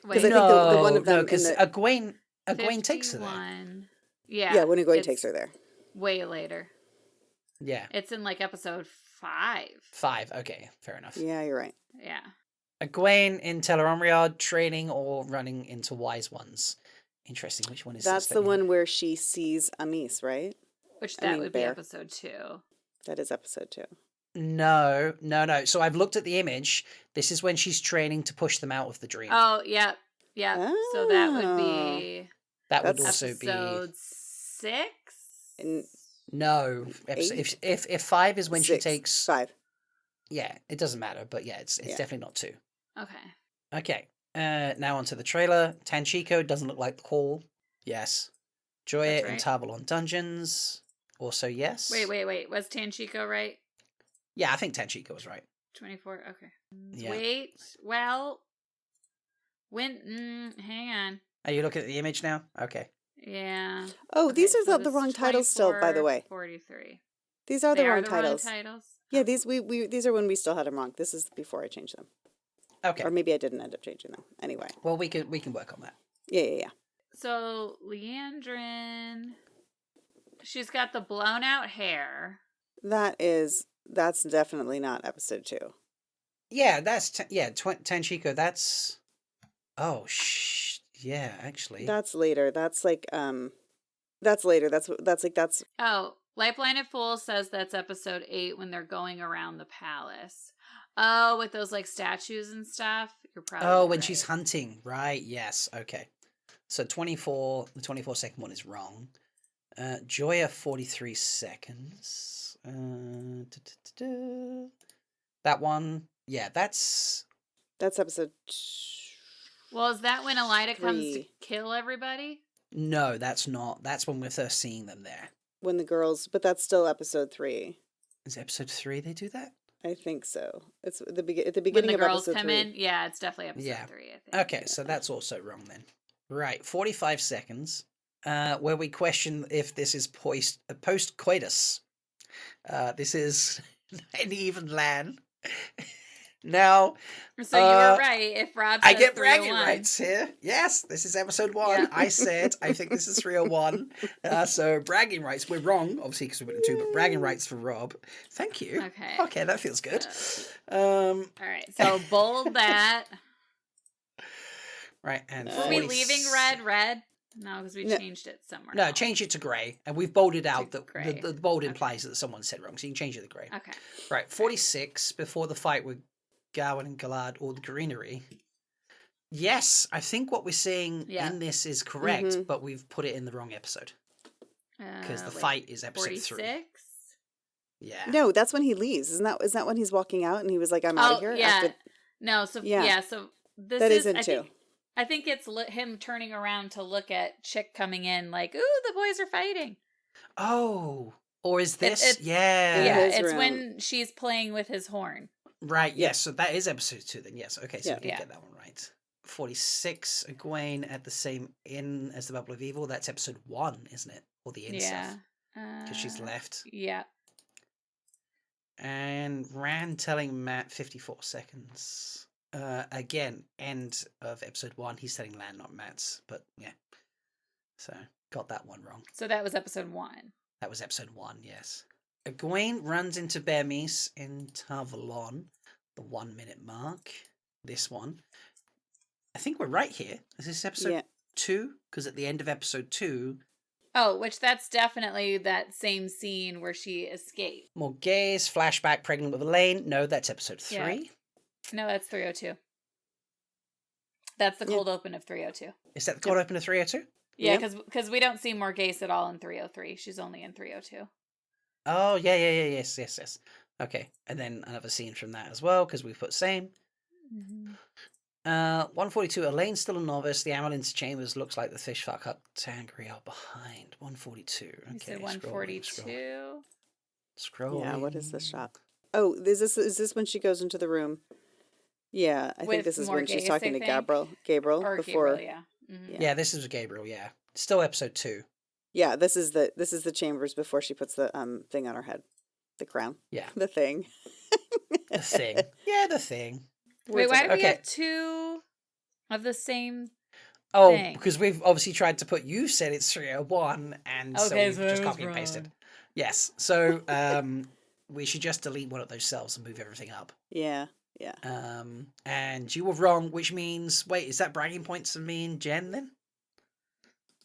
Wait, I think the one of them in because the- Egwene takes her there. 51. Yeah. Yeah, when Egwene it's takes her there. Way later. Yeah. It's in like episode 5. 5. Okay, fair enough. Yeah, you're right. Yeah. Egwene in Telerenriad training or running into Wise Ones. Interesting. Which one is That's this? the one where she sees Amis, right? Which I that mean, would Bear. be episode 2. That is episode 2. No. So I've looked at the image. This is when she's training to push them out of the dream. Oh, yep. Yep. So that would be that would that's also be episode 6? And no. If 5 is when she 6, takes 5. Yeah, it doesn't matter, but yeah, it's definitely not 2. Okay. Okay. Now onto the trailer. Tanchico doesn't look like the call. Yes. Joya That's in right. Tarvalon Dungeons. Also yes. Wait. Was Tanchiko right? Yeah, I think Tanchiko was right. 24. Okay. Yeah. Wait. Well. Hang on. Are you looking at the image now? Okay. Yeah. Oh, Okay, these are so the this is wrong titles still, by the 24, way. 43. These are They the are wrong the titles. wrong titles? Yeah, Oh. these are when we still had them wrong. This is before I changed them. Okay. Or maybe I didn't end up changing them. Anyway. Well, we can work on that. Yeah. So, Leandrin, she's got the blown out hair. That's definitely not episode 2. Yeah, that's Tanchiko. That's yeah, actually. That's later. That's like that's later. That's Oh, Light Blinded Fool says that's episode 8 when they're going around the palace. Oh, with those like statues and stuff. You're probably when right. she's hunting, right? Yes. Okay. So 24. The 24-second one is wrong. Joya 43 seconds. That one. Yeah, that's episode. Well, is that when Elida comes to 3. kill everybody? No, that's not. That's when we're first seeing them there. When the girls, but that's still episode 3. Is episode 3 they do that? I think so. It's at the When beginning the of girls episode come 3. in? Yeah, it's definitely episode 3, I think. Okay, so that's also wrong then. Right, 45 seconds, where we question if this is post-coitus. This is an even land. Now, So you were right. If Rob says I get bragging 301. rights here. Yes, this is episode 1. Yeah. I said I think this is 301. So bragging rights. We're wrong, obviously, because we went in 2, but bragging rights for Rob. Thank you. Okay. Okay, that feels good. All right, so bold that. Right, and Were we 40 leaving red? No, because we changed it somewhere. No, else. change it to grey, and we've bolded out To that grey. the bold implies that someone said wrong, so you can change it to grey. Okay. Right, 46 before the fight with Gawain and Galad or the Greenery. Yes, I think what we're seeing in this is correct, but we've put it in the wrong episode because the fight is episode 46? 3. Yeah. No, that's when he leaves. Isn't that when he's walking out and he was like, "I'm out of here"? Yeah. After... No, so so this that is isn't 2. I think it's him turning around to look at Chick coming in like, ooh, the boys are fighting. Oh, or is this? It's yeah. it's room. when she's playing with his horn. Right, yes, so that is episode 2 then, yes. Okay, so Yeah. you did get that one right. 46, Egwene at the same inn as the Bubble of Evil. That's episode 1, isn't it? Or the inn stuff. Because she's left. Yeah. And Rand telling Matt 54 seconds. Again, end of episode 1. He's telling Lan, not Matt's. But yeah. So, got that one wrong. So that was episode 1. That was episode 1, yes. Egwene runs into Bermis in Tarvalon, the 1 minute mark. This one. I think we're right here. Is this episode 2? Because at the end of episode 2... Oh, which that's definitely that same scene where she escaped. More gaze, flashback, pregnant with Elaine. No, that's episode 3. Yeah. No, that's 302. That's the cold open of 302. Is that the cold open of 302? Yeah, because we don't see Morghese at all in 303. She's only in 302. Oh, yes. Okay, and then another scene from that as well, because we put same. 142, Elaine's still a novice. The Amelin's chambers looks like the fish fuck up Tangri are behind. 142. Okay, You said 142. Scroll. Yeah, what is this shot? Oh, is this when she goes into the room? Yeah, I think this is when she's talking to Gabriel Or before. Gabriel, Yeah, this is Gabriel. Yeah, still episode 2. Yeah, this is the chambers before she puts the thing on her head, the crown. Yeah, the thing. The thing. Yeah, the thing. Wait, why do we have 2 of the same? Oh, thing? because we've obviously tried to put. You said it's 301, and so Okay, we've so just I was copy and pasted. wrong. Yes, so we should just delete one of those cells and move everything up. Yeah. And you were wrong, which means wait, is that bragging points for me and Jen then?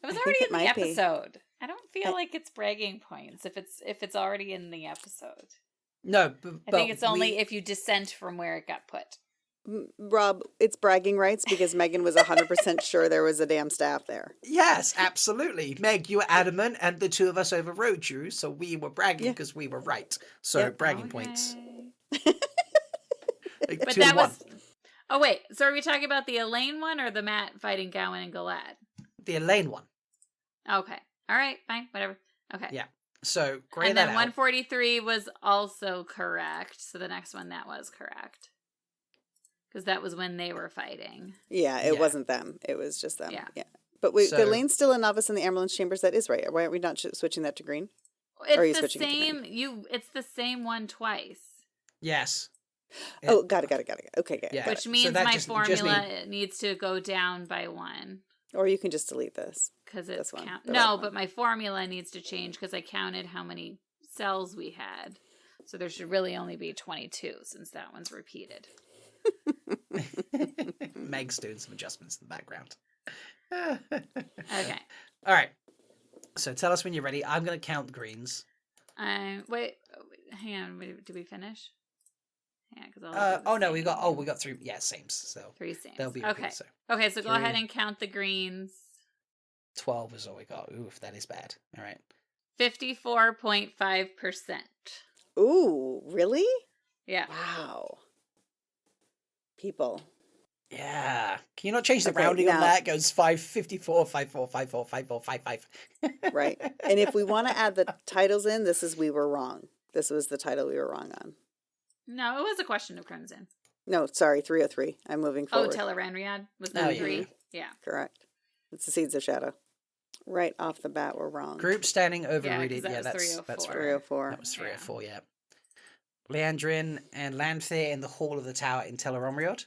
It was I already think in it the might be. episode. I don't feel like it's bragging points if it's already in the episode. No, I think it's only if you dissent from where it got put. Rob, it's bragging rights because Megan was 100% sure there was a damn staff there. Yes, absolutely. Meg, you were adamant, and the two of us overrode you, so we were bragging because we were right. So bragging points. Like But 2 that and 1. was. Oh wait, so are we talking about the Elaine one or the Matt fighting Gawain and Galad? The Elaine one. Okay. All right, fine, whatever. Okay. Yeah. So grey And that then out. 143 was also correct. So the next one that was correct. Because that was when they were fighting. Yeah, it Yeah. wasn't them. It was just them. Yeah. Yeah. But wait, So- Lane's still a novice in the ambulance chambers. That is right. Why aren't we not switching that to green? It's Or are you the switching it to same. It's the same one twice. Yes. Oh, got it. Okay, good. Yeah. Which so means that my just formula needs to go down by 1. Or you can just delete this. Because it's This one, count. the No, red one. but my formula needs to change because I counted how many cells we had. So there should really only be 22 since that one's repeated. Meg's doing some adjustments in the background. Okay. All right. So tell us when you're ready. I'm going to count the greens. Wait, hang on. Did we finish? Yeah, because We got 3. Yeah, sames. So 3 sames. they'll be Okay. repeated, so Okay, so go 3. ahead and count the greens. 12 is all we got. Oof, that is bad. All right. 54.5%. Ooh, really? Yeah. Wow. People. Yeah. Can you not change the Okay, rounding on now- that? It goes 554, 54, 54, 54, 55. Right. And if we want to add the titles in, this is We Were Wrong. This was the title we were wrong on. No, it was a question of Crimson. No, sorry, 303. I'm moving forward. Oh, Teleranriad was Oh, that yeah. 3? Yeah. Correct. It's the Seeds of Shadow. Right off the bat, we're wrong. Group standing over Yeah, 'cause reading. that Yeah, was that's 304. 304. That was 304, yeah. Leandrin and Lanthir in the Hall of the Tower in Tel'aran'rhiod.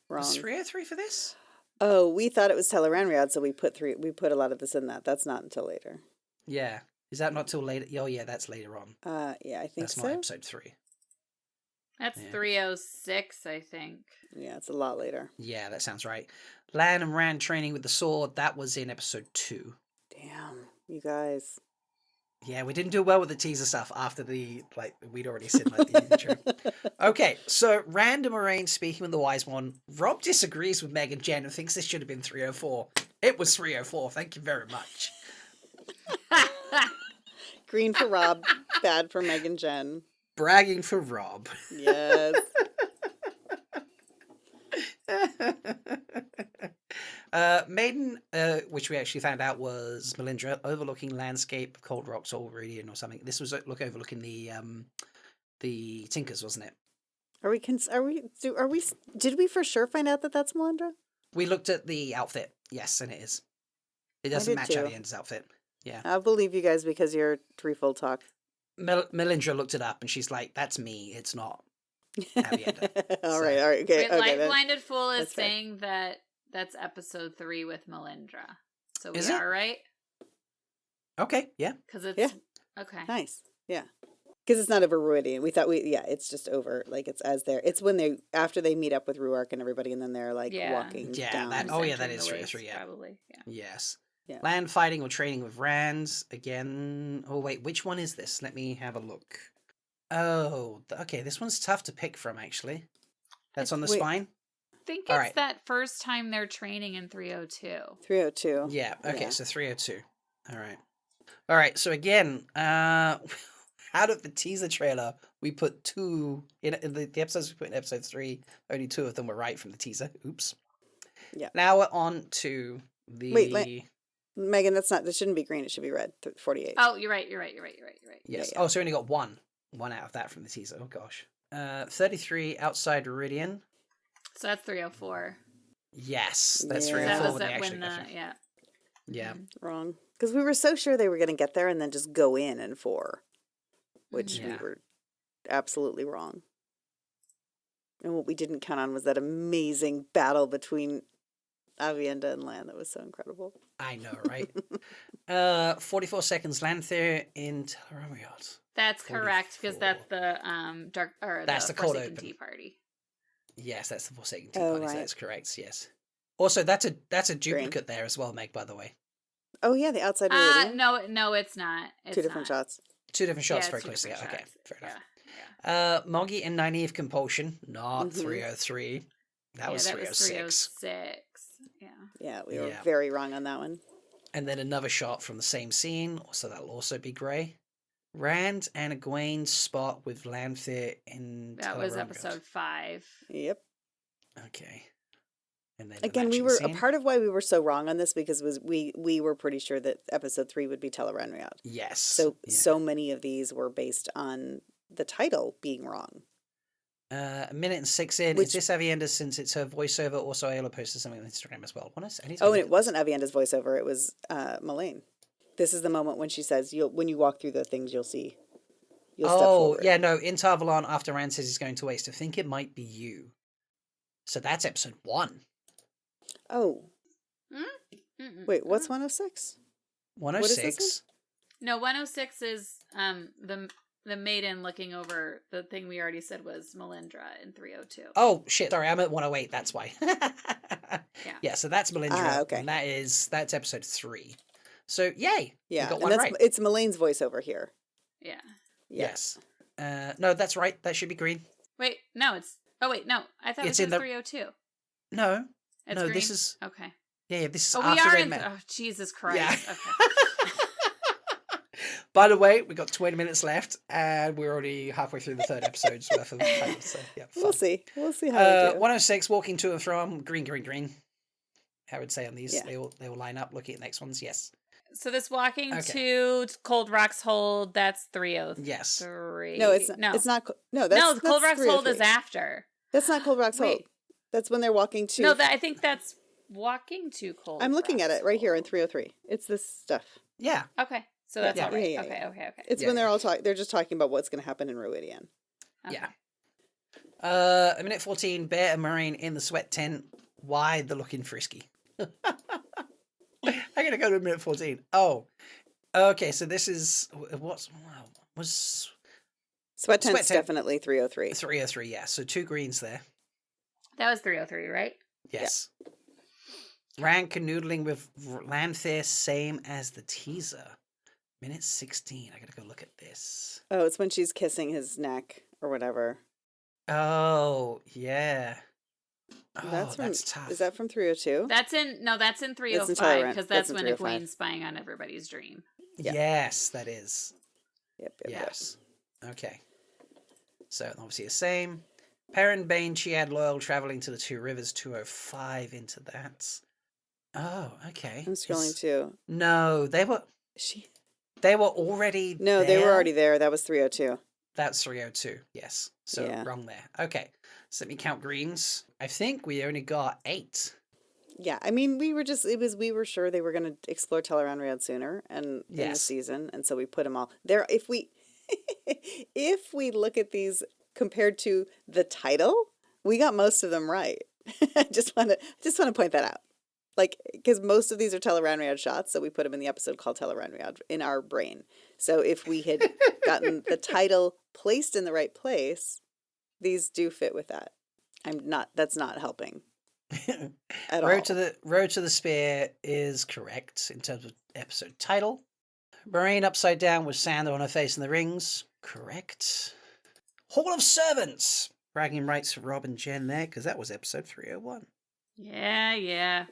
Wrong. Was 303 for this? Oh, we thought it was Teleranriad, so we put a lot of this in that. That's not until later. Yeah. Is that not till later? Oh, yeah, that's later on. Yeah, I think That's so. not episode 3. That's Yeah. 306, I think. Yeah, it's a lot later. Yeah, that sounds right. Lan and Rand training with the sword. That was in episode 2. Damn, you guys. Yeah, we didn't do well with the teaser stuff after we'd already seen the intro. Okay, so Rand and Moraine speaking with the Wise One. Rob disagrees with Meg and Jen and thinks this should have been 304. It was 304. Thank you very much. Green for Rob, bad for Meg and Jen. Bragging for Rob. Yes. Maiden, which we actually found out was Melindra, overlooking landscape of cold rocks or Viridian or something. This was overlooking the Tinkers, wasn't it? Did we for sure find out that that's Melinda? We looked at the outfit, yes, and it is. It doesn't did match too. Avienda's outfit. Yeah. I'll believe you guys because you're threefold talk. Melindra looked it up and she's like, "That's me. It's not Avienda." all right, okay. Wait, Light then. Blinded Fool is that's fair. saying that that's episode 3 with Melindra. So we Is it? are right? Okay, yeah. Because it's... Yeah. Okay. Nice. Yeah. Because it's not over Ruidian. We thought it's just over. Like it's as they're, it's when after they meet up with Ruark and everybody and then they're like Yeah. walking Yeah, down. that- oh, yeah, that Centering is the 303, waist, yeah. Probably, yeah. Yes. Yeah. Land fighting or training with Rands again. Oh wait, which one is this? Let me have a look. Oh, okay. This one's tough to pick from actually. That's on the Wait. spine. I think it's All right. that first time they're training in 302. 302. Yeah. Okay. Yeah. So 302. All right. All right. So again, out of the teaser trailer, we put 2 in the episodes we put in episode 3. Only 2 of them were right from the teaser. Oops. Yeah. Now we're on to the. Wait, Megan, that shouldn't be green. It should be red. 48. Oh, you're right. You're right. Yes. Yeah. Oh, so we only got one out of that from the teaser. Oh gosh. 33 outside Viridian. So that's 304. Yes, that's Yeah. 304 That was when they that actually when got the... there. Yeah. Yeah. Wrong. Because we were so sure they were going to get there and then just go in 4, which we Yeah. were absolutely wrong. And what we didn't count on was that amazing battle between Avienda and Lan. That was so incredible. I know, right? 44 seconds Lanthir in Tel'aran'rhiod. That's correct, because 44. that's the dark or That's the the cold Forsaken open. Tea Party. Yes, that's the Forsaken Tea Oh, Party. So right. that's correct. Yes. Also, that's a duplicate there as well, Meg. By the way, Oh, yeah, the outside Meridian. No, it's not. It's 2 different not. shots. 2 different shots, Yeah, very it's 2 close together. different Okay, shots. fair enough. Yeah. Moggy and Nynaeve Compulsion, not Mhm. 303. That was that 306. was 306. Yeah. Yeah, we were Yeah. very wrong on that one. And then another shot from the same scene, so that'll also be grey. Rand and Egwene's spot with Lanthir in That was Tel'aran'rhiod. episode 5. Yep. Okay. And then the Again, we matching were a scene. part of why we were so wrong on this because we were pretty sure that episode 3 would be Teleranriad. Yes. So many of these were based on the title being wrong. A minute and 6 in. Is this Avienda since it's her voiceover? Also, Ayla posted something on Instagram as well. And it wasn't Avienda's voiceover. It was Melaine. This is the moment when she says, when you walk through the things, you'll see. You'll step forward. Yeah, no. In Tarvalon, after Rand says he's going to waste, I think it might be you. So that's episode 1. Oh. Wait, what's 106? 106. No, 106 is the maiden looking over the thing we already said was Melindra in 302. Oh shit! Sorry, I'm at 108. That's why. Yeah. So that's Melindra. Okay. And that's episode 3. So yay! Yeah, we got and one right. It's Melaine's voiceover here. Yeah. Yes. No, that's right. That should be green. Wait, no, it's. Oh wait, no, I thought it was 302. No. It's no, green? this is. Okay. Yeah, this is Oh, after we are Red in. Man. Oh, Jesus Christ. Yeah. Okay. By the way, we got 20 minutes left, and we're already halfway through the 3rd episode's worth of titles. So yeah, fun. We'll see how we do. 106, walking to and from, green. I would say on these, Yeah. they all line up. Looking at the next ones, yes. So this walking to Cold Rock's Hold, that's 303. Yes. No, it's not. No, that's Cold Rock's Hold 303. is after. That's not Cold Rock's Hold. That's when they're walking to. No, I think that's walking to Cold. I'm looking at Rock's it right here in Hold. 303. It's this stuff. Yeah. Okay, so that's all right. Yeah. Okay. It's when they're all talking. They're just talking about what's going to happen in Ruidian. Okay. Yeah. A minute 14, Bear and Moraine in the sweat tent. Why they're looking frisky? I'm gonna go to a minute 14. Oh, okay. So this is was Sweat tent's definitely 303. 303. Yeah. So 2 greens there. That was 303, right? Yes. Rand canoodling with Lanfear, same as the teaser. Minute 16. I gotta go look at this. Oh, it's when she's kissing his neck or whatever. Oh, yeah. Oh, that's tough. Is that from 302? That's in 305 because that's when Egwene's spying on everybody's dream. Yeah. Yes, that is. Yep. Yes. Okay. So obviously the same. Perrin, Bane, Chiad, Loyal traveling to the 2 Rivers, 205 into that. Oh, okay. I'm scrolling too. No, they were already No, there? they were already there. That was 302. That's 302. Yes. So wrong there. Okay. So let me count greens. I think we only got 8. Yeah, I mean, we were sure they were going to explore Teleranriad sooner in the season, and so we put them all there. If we look at these compared to the title, we got most of them right. I just want to point that out, like, because most of these are Teleranriad shots, so we put them in the episode called Teleranriad in our brain. So if we had gotten the title placed in the right place, these do fit with that. That's not helping. At Road all. to the Spear is correct in terms of episode title. Moraine upside down with sand on her face in the rings. Correct. Hall of Servants. Bragging rights for Rob and Jen there, because that was episode 301. Yeah.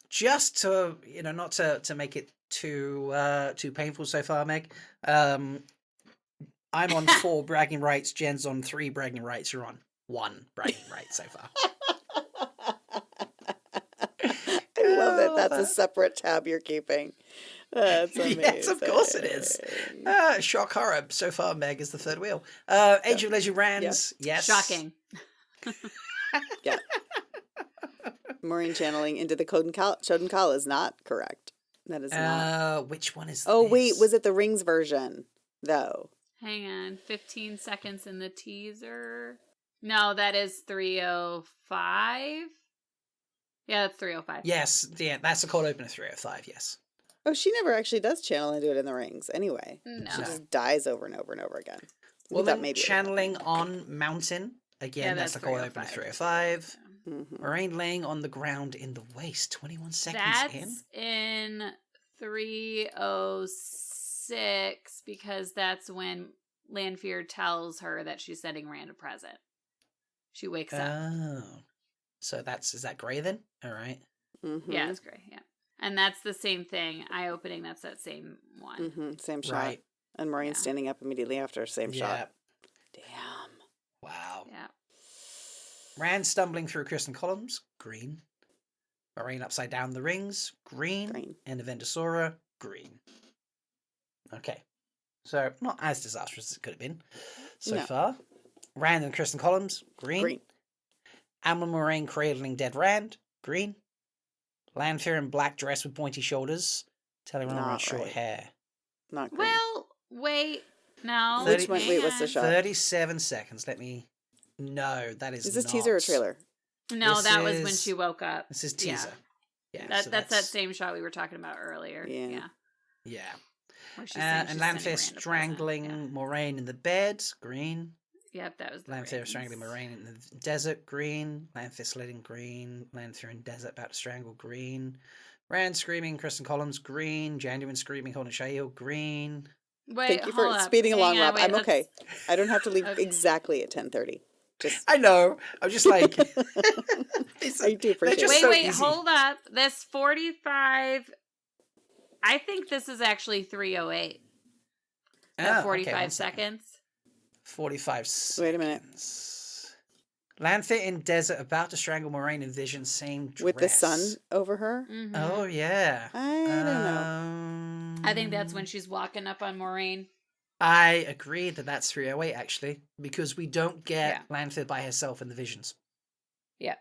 Just to, not to make it too painful so far, Meg. I'm on 4 bragging rights. Jen's on 3 bragging rights. You're on 1 bragging right so far. I love that. That's a separate tab you're keeping. That's amazing. Yes, of course it is. Shock horror. So far, Meg is the 3rd wheel. Age of Leisure Rands. Yes. Shocking. Yeah. Maureen channeling into the Shodenkal is not correct. That is not. Which one is Oh, this? wait. Was it the Rings version, though? Hang on. 15 seconds in the teaser. No, that is 305. Yeah, that's 305. Yes, that's the cold opener 305, yes. Oh, she never actually does channel into it in the Rings anyway. No. She just dies over and over and over again. Well, then channeling on Mountain. Again, that's the cold opener 305. Mm-hmm. Moraine laying on the ground in the waste. 21 seconds That's in 306 because that's when Lanfear tells her that she's sending Rand a present. She wakes up. Oh. So is that gray then? All right. Mm-hmm. Yeah, it's gray, yeah. And that's the same thing. Eye opening, that's that same one. Mm-hmm. Same shot. Right. And Maureen standing up immediately after, same shot. Damn. Wow. Yeah. Rand stumbling through crystal columns, green. Moraine upside down the rings, green. Green. And Avendosora, green. Okay. So, not as disastrous as it could have been so No. far. Rand and crystal columns, green. Green. Amber Moraine cradling dead Rand, green. Lanfear in black dress with pointy shoulders. Telling Not with short right. hair. Not green. Well, wait. No. Which one? hang Wait, what's the on. shot? 37 seconds. Let me... No, that is Is this not... teaser or trailer? No, This that was when is- she woke up. This is Yeah. teaser. Yeah, That so that's that same shot we were talking about earlier. Yeah. Yeah. Where she's saying And she's Lanfear sending Rand a present. strangling Moraine in the bed, green. Yeah. Yep, that was the Lanfear rings. strangling Moraine in the desert, green. Lanfear slitting, green. Lanfear in desert about to strangle, green. Rand screaming, Kristen Collins, green. Janduin screaming, holding Shail, green. Wait, Thank you for hold up. speeding Hang along, on, Rob. wait, I'm let's- okay. I don't have to leave Okay. exactly at 10:30. Just I know. I'm just like... I do appreciate just Wait, it. so wait, easy. hold up. This 45. I think this is actually 308. That 45 seconds. 45 seconds. Wait a minute. Lanfear in desert, about to strangle Moraine in vision, same dress. With the sun over her? Mhm. Oh, yeah. I don't know. I think that's when she's walking up on Moraine. I agree that that's 308, actually, because we don't get Yeah. Lanfear by herself in the visions. Yeah.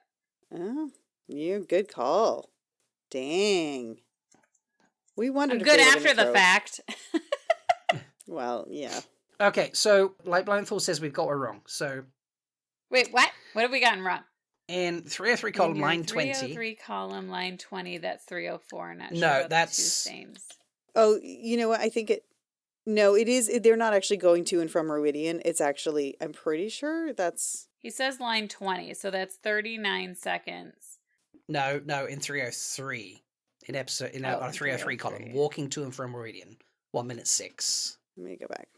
Oh, good call. Dang. We wondered I'm if good they were after gonna the throw- fact. Well, yeah. Okay, so Light Blindfold says we've got her wrong. So Wait, what? What have we gotten wrong? in 303 column In your line 20. 303 column, line 20, that's 304. Not No, sure about the two that's- sames. Oh, you know what? I think it. No, it is. They're not actually going to and from Meridian. It's actually. I'm pretty sure that's. He says line 20, so that's 39 seconds. No, in 303. In episode in Oh, our in 303 column, 303. walking to and from Meridian, 1 minute 6. Let me go back.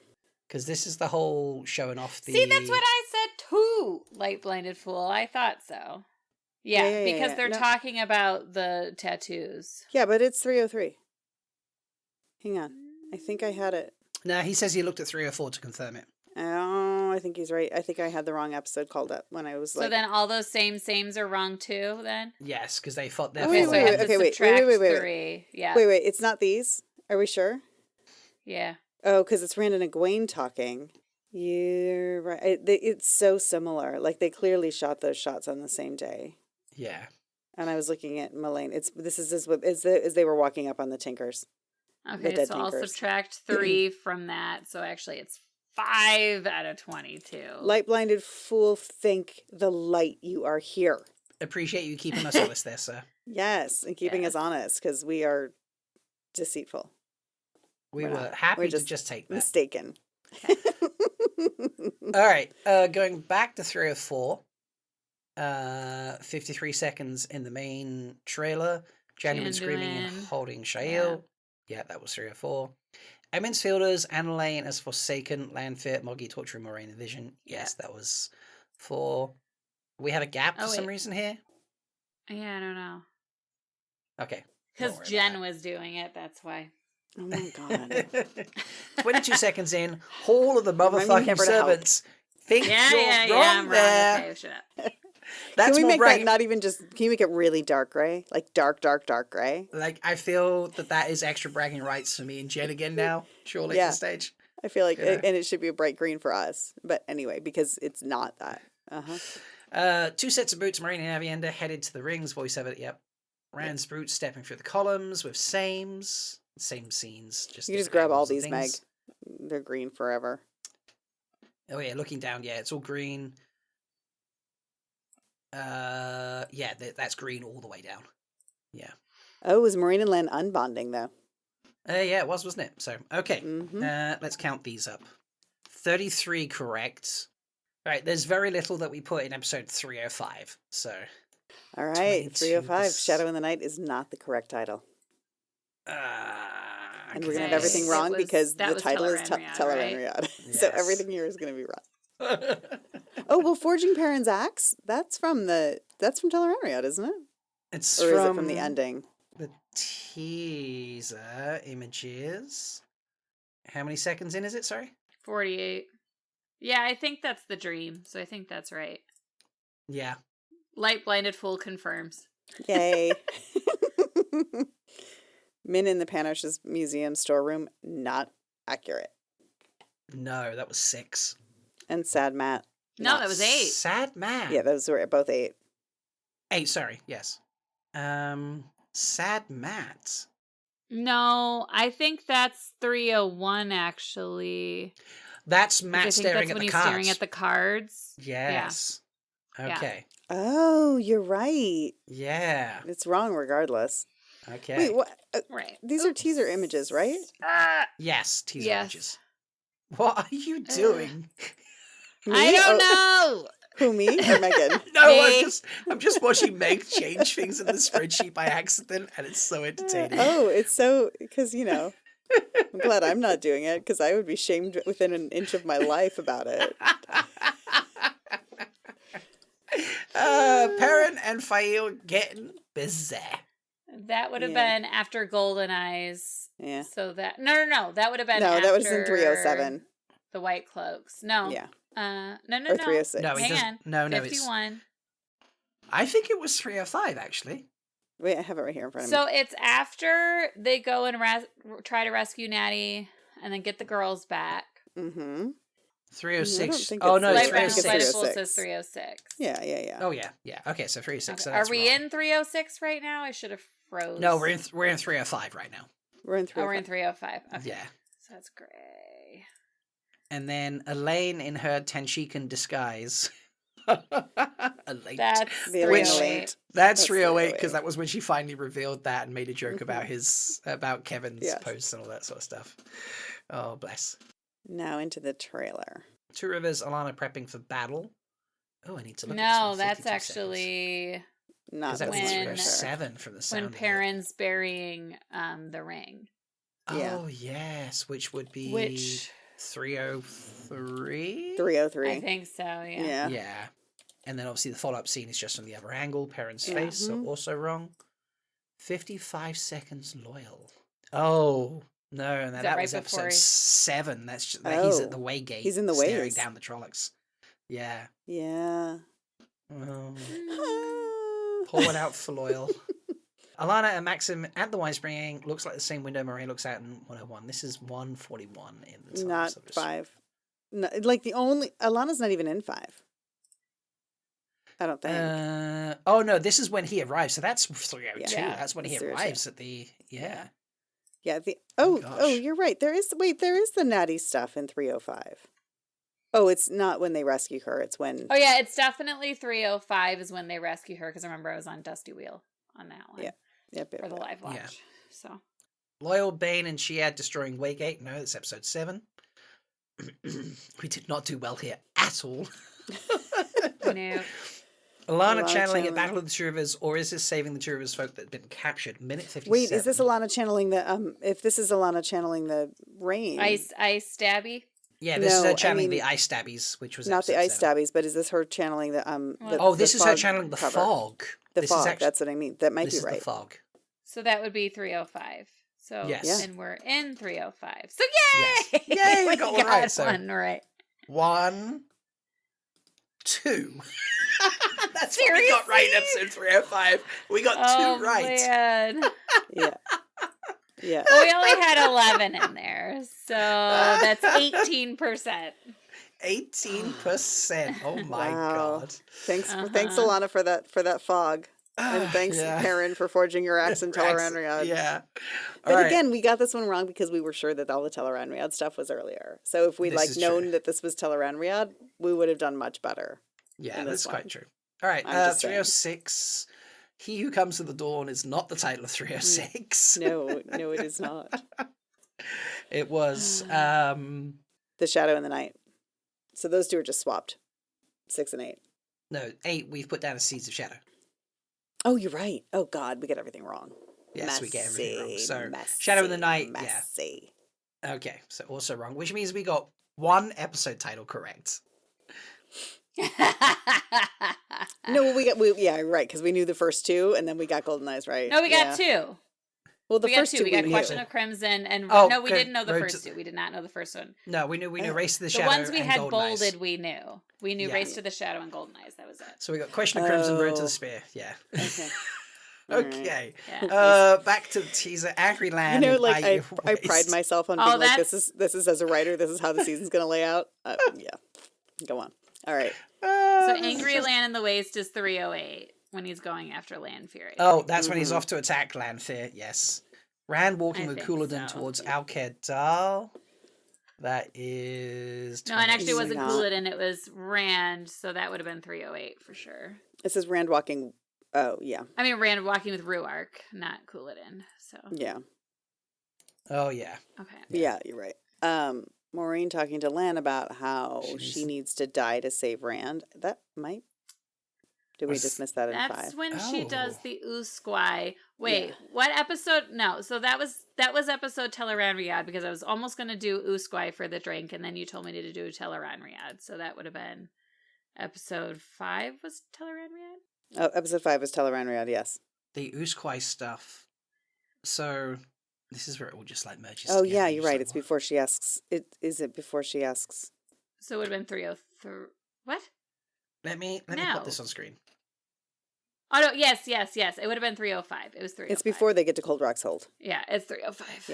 Because this is the whole showing off the. See, that's what I said too, light blinded fool. I thought so. Yeah, Yeah, because yeah. they're No. talking about the tattoos. Yeah, but it's 303. Hang on. I think I had it. No, he says he looked at 304 to confirm it. Oh, I think he's right. I think I had the wrong episode called up when I was So like. then all those sames are wrong too, then? Yes, because they thought Oh, they're Okay, wait, so wait, I wait, have to okay, wait, subtract wait, wait. 3. Yeah. Wait, it's not these? Are we sure? Yeah. Oh, because it's Rand and Egwene talking. You're right. It's so similar. Like they clearly shot those shots on the same day. Yeah. And I was looking at Mullane. This is as they were walking up on the Tinkers. Okay, dead so I'll tinkers. subtract 3 from that. So actually it's 5 out of 22. Light blinded fool, think the light you are here. Appreciate you keeping us honest there, sir. Yes, and keeping Yes. us honest because we are deceitful, We We're were not. happy We're to just just take that. mistaken. All right, going back to 304, 53 seconds in the main trailer. Janduin screaming and Janduin. holding Shail. Yeah, that was 304. Emmons Fielders, Anna Lane as Forsaken, Lanfear, Moggy, Torture, Moraine, and Vision. Yes, that was 4. We have a gap for Oh, some wait. reason here. Yeah, I don't know. Okay. Because don't worry Jen about was doing it, that's why. Oh my god. it. 22 seconds in, all of the Remind me motherfucking never to help. servants think Yeah, you're yeah, wrong I'm there. wrong. Okay, shut up. That's Can we more make bragging. that not even just? Can you make it really dark gray, like dark gray? Like, I feel that is extra bragging rights for me and Jen again now, surely at Yeah. this stage. I feel like, Yeah. and it should be a bright green for us. But anyway, because it's not that. 2 sets of boots, Marine and Avienda headed to the rings, voiceover, yep. Rand's boots stepping through the columns with same scenes. You just different grab all angles of these, Meg. things. They're green forever. Oh yeah, looking down, yeah, it's all green. Yeah, that's green all the way down. Yeah. Oh, it was Marine and Len unbonding though. Yeah, it was, wasn't it? So, okay. Mm-hmm. Let's count these up. 33 correct. Right, there's very little that we put in episode 305. So, All right, 22 305. Shadow in the Night is not the correct title, and we're gonna have Okay. everything It wrong was- because that was was title is Teleranriad, Teleranriad. So Yes. everything here is gonna be wrong. Oh well, Forging Perrin's Axe. That's from Teleranriad, isn't it? It's Or is it from the ending? The teaser images. How many seconds in is it? Sorry. 48. Yeah, I think that's the dream, so I think that's right. Yeah. Light blinded fool confirms. Yay. Min in the Panosh's museum storeroom, not accurate. No, that was 6. And Sad Matt. No, not that was 8. Sad man. Yeah, those were both 8. 8, sorry, yes. Sad Matt. No, I think that's 301 actually. That's 'Cause Matt I think staring that's at when the he's cards. staring at the cards. Yes. Yeah. Okay. Oh, you're right. Yeah. It's wrong regardless. Okay. Wait, what? Right. These are teaser images, right? Yes, teaser Yes. images. What are you doing? I don't know. Who, me or Megan? No, Me. I'm just watching Meg change things in the spreadsheet by accident, and it's so entertaining. Oh, it's so, because, I'm glad I'm not doing it, because I would be shamed within an inch of my life about it. Perrin and Fail getting busy. That would have Yeah. been after Golden Eyes. Yeah. So that no, that would have been No, after that was in 307. The White Cloaks. No. Yeah. No. Or 306. No, it Hang doesn't. on. No, it's. 51. I think it was 305 actually. Wait, I have it right here in front of me. So it's after they go and try to rescue Natty and then get the girls back. Mm-hmm. 306. think Oh it's no, it's Light I think it's 306. Full 306. says 306. Yeah. Oh yeah. Okay, so 306. Okay. So Are that's we wrong. in 306 right now? I should have froze. No, we're in 305 right now. We're in Oh, we're in 305. 305. Okay. Yeah. So that's gray. And then Elaine in her Tenshikan disguise. Elaine. That's The Elaine 308. Elaine. That's That's 308 because 308. that was when she finally revealed that and made a joke about about Kevin's Yes. posts and all that sort of stuff. Oh, bless. Now into the trailer. Two Rivers, Alana prepping for battle. Oh, I need to look at No, this one. that's 52 actually Not Because that was when- 307 from the sound when of it. Perrin's burying the ring. Yeah. Oh, yes, which would be Which 303? 303. I think so, yeah. Yeah. Yeah. And then obviously the follow-up scene is just from the other angle, Perrin's Yeah. face, so Mhm. also wrong. 55 seconds loyal. Oh, no, that that right was episode before he- 7. That's just, he's at the Oh, way gate. he's in the staring ways. down the Trollocs. Yeah. Yeah. Oh. Pour one out for loyal. Alana and Maxim at the wine springing looks like the same window Marie looks at in 101. This is 141 in the time. Not so just- 5. No, like Alana's not even in 5. I don't think. Oh no, this is when he arrives. So that's 302. Yeah, That's when he that's 302. arrives at the yeah. Yeah. Oh, Oh, gosh. you're right. There is the Natty stuff in 305. Oh, it's not when they rescue her. It's when. Oh, yeah, it's definitely 305 is when they rescue her, because I remember I was on Dusty Wheel on that one. Yeah. Yep, For the live watch. Yeah. So. Loyal, Bane, and Shiad destroying Waygate. No, it's episode 7. We did not do well here at all. No. Alana Alana channeling at channeling. Battle of the Two Rivers, or is this saving the Two Rivers folk that have been captured? Minute 57. Wait, is this Alana channeling the if this is Alana channeling the rain? Ice stabby. Yeah, this is her No, I channeling mean, the ice stabbies, which was not the episode ice 7. stabbies, but is this her channeling the Oh, this is her fog channeling the cover? fog. The This fog. is actually, That's what I mean. That might this be is right. the fog. So that would be 305. So Yes. Yeah. and we're in 305. So Yes. yay! Yay, we we got one right, so- one right. 1, 2. That's what we got right in episode 305. We got 2 right. Man. Yeah. Yeah. Well, we only had 11 in there, so that's 18%. 18%. Oh my Wow. god. Thanks, Uh-huh. thanks, Alana, for that fog, and thanks, Yeah. Perrin, for forging your accent Teleranriad. Yeah. But All right. again, we got this one wrong because we were sure that all the Teleranriad stuff was earlier. So if we'd This is known true. that this was Yeah, Teleranriad, we would have done much better. in that's this quite one. true. All right, I'm just saying. 306. He Who Comes to the Dawn is not the title of 306. No, it is not. It was The Shadow in the Night. So those two are just swapped. 6 and 8. no, 8 we've put down as Seeds of Shadow. Oh, you're right. Oh God, we get everything wrong. Yes, we get everything wrong. So Messy, Shadow in the Night, messy. yeah. Okay, so also wrong, which means we got 1 episode title correct. No, yeah, right, because we knew the first 2, and then we got Golden Eyes right. No, we got Yeah. 2. Well, the we got first two. two We got knew. Question of Crimson, and Oh, no, we okay. didn't know the Road first to- two. We did not know the first one. No, we knew Race to the The Shadow ones we and had Golden Eyes. bolded, we knew. We knew Yeah. Race to the Shadow and Golden Eyes. That was it. So we got Question of Crimson, Road to Oh. the Spear. Yeah. Okay. Okay. Yeah. Back to the teaser. Angry You Land. know, and like I Waste. pride myself on Oh, being like, that's- this is as a writer, this is how the season's gonna lay out. Yeah. Go on. All right. So This is Angry just- Land in the Waste is 308 when he's going after Land Fury. Oh, that's when he's Mhm. off to attack Lanfear. Yes. Rand walking I with think Cooladin so. towards Alkedal. That is. No, and actually it 20. wasn't Not. Cooladin, it was Rand, so that would have been 308 for sure. This is Rand walking. Oh yeah. I mean, Rand walking with Ruark, not Cooladin. So, Yeah. Oh, yeah. okay. Yeah, you're right. Maureen talking to Lan about how She she needs- needs to die to save Rand. That might. Did we Was- just miss that in That's 5? when she does Oh. the Usquai. Wait, Yeah. what episode? No, so that was episode Teleran Riyadh because I was almost going to do Usquai for the drink, and then you told me to do Teleran Riyadh, so that would have been episode 5 was Teleran Riyadh? Oh, episode 5 was Teleran Riyadh, yes. The Usquai stuff. So, this is where it all just like merges. Oh together. yeah, You're you're just right. like, It's what? before she asks. Is it before she asks? So it would have been 303. What? Let me No. put this on screen. Oh, no, yes. It would have been 305. It was 305. It's before they get to Cold Rock's Hold. Yeah, it's 305.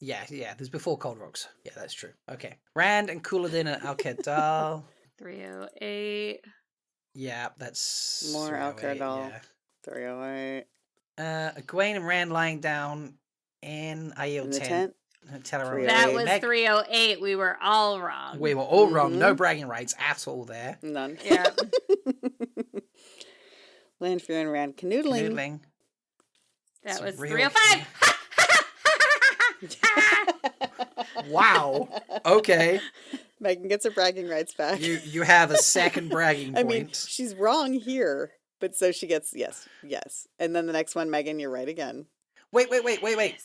Yeah. Yeah. There's before Cold Rocks. Yeah, that's true. Okay. Rand and Cooladin and Alkedal. 308. Yeah, that's More 308, Alkedal. 308. Yeah. Egwene and Rand lying down in Aiel In the tent. tent. Tell her 308. That was Meg- 308. We were all wrong. We were all wrong. Mhm. No bragging rights at all there. None. Yeah. Lanfear and Rand canoodling. Noodling. That Some was real 305. Wow. Okay. Megan gets her bragging rights back. You have a second bragging I point. mean, she's wrong here, but so she gets yes. And then the next one, Megan, you're right again. Wait.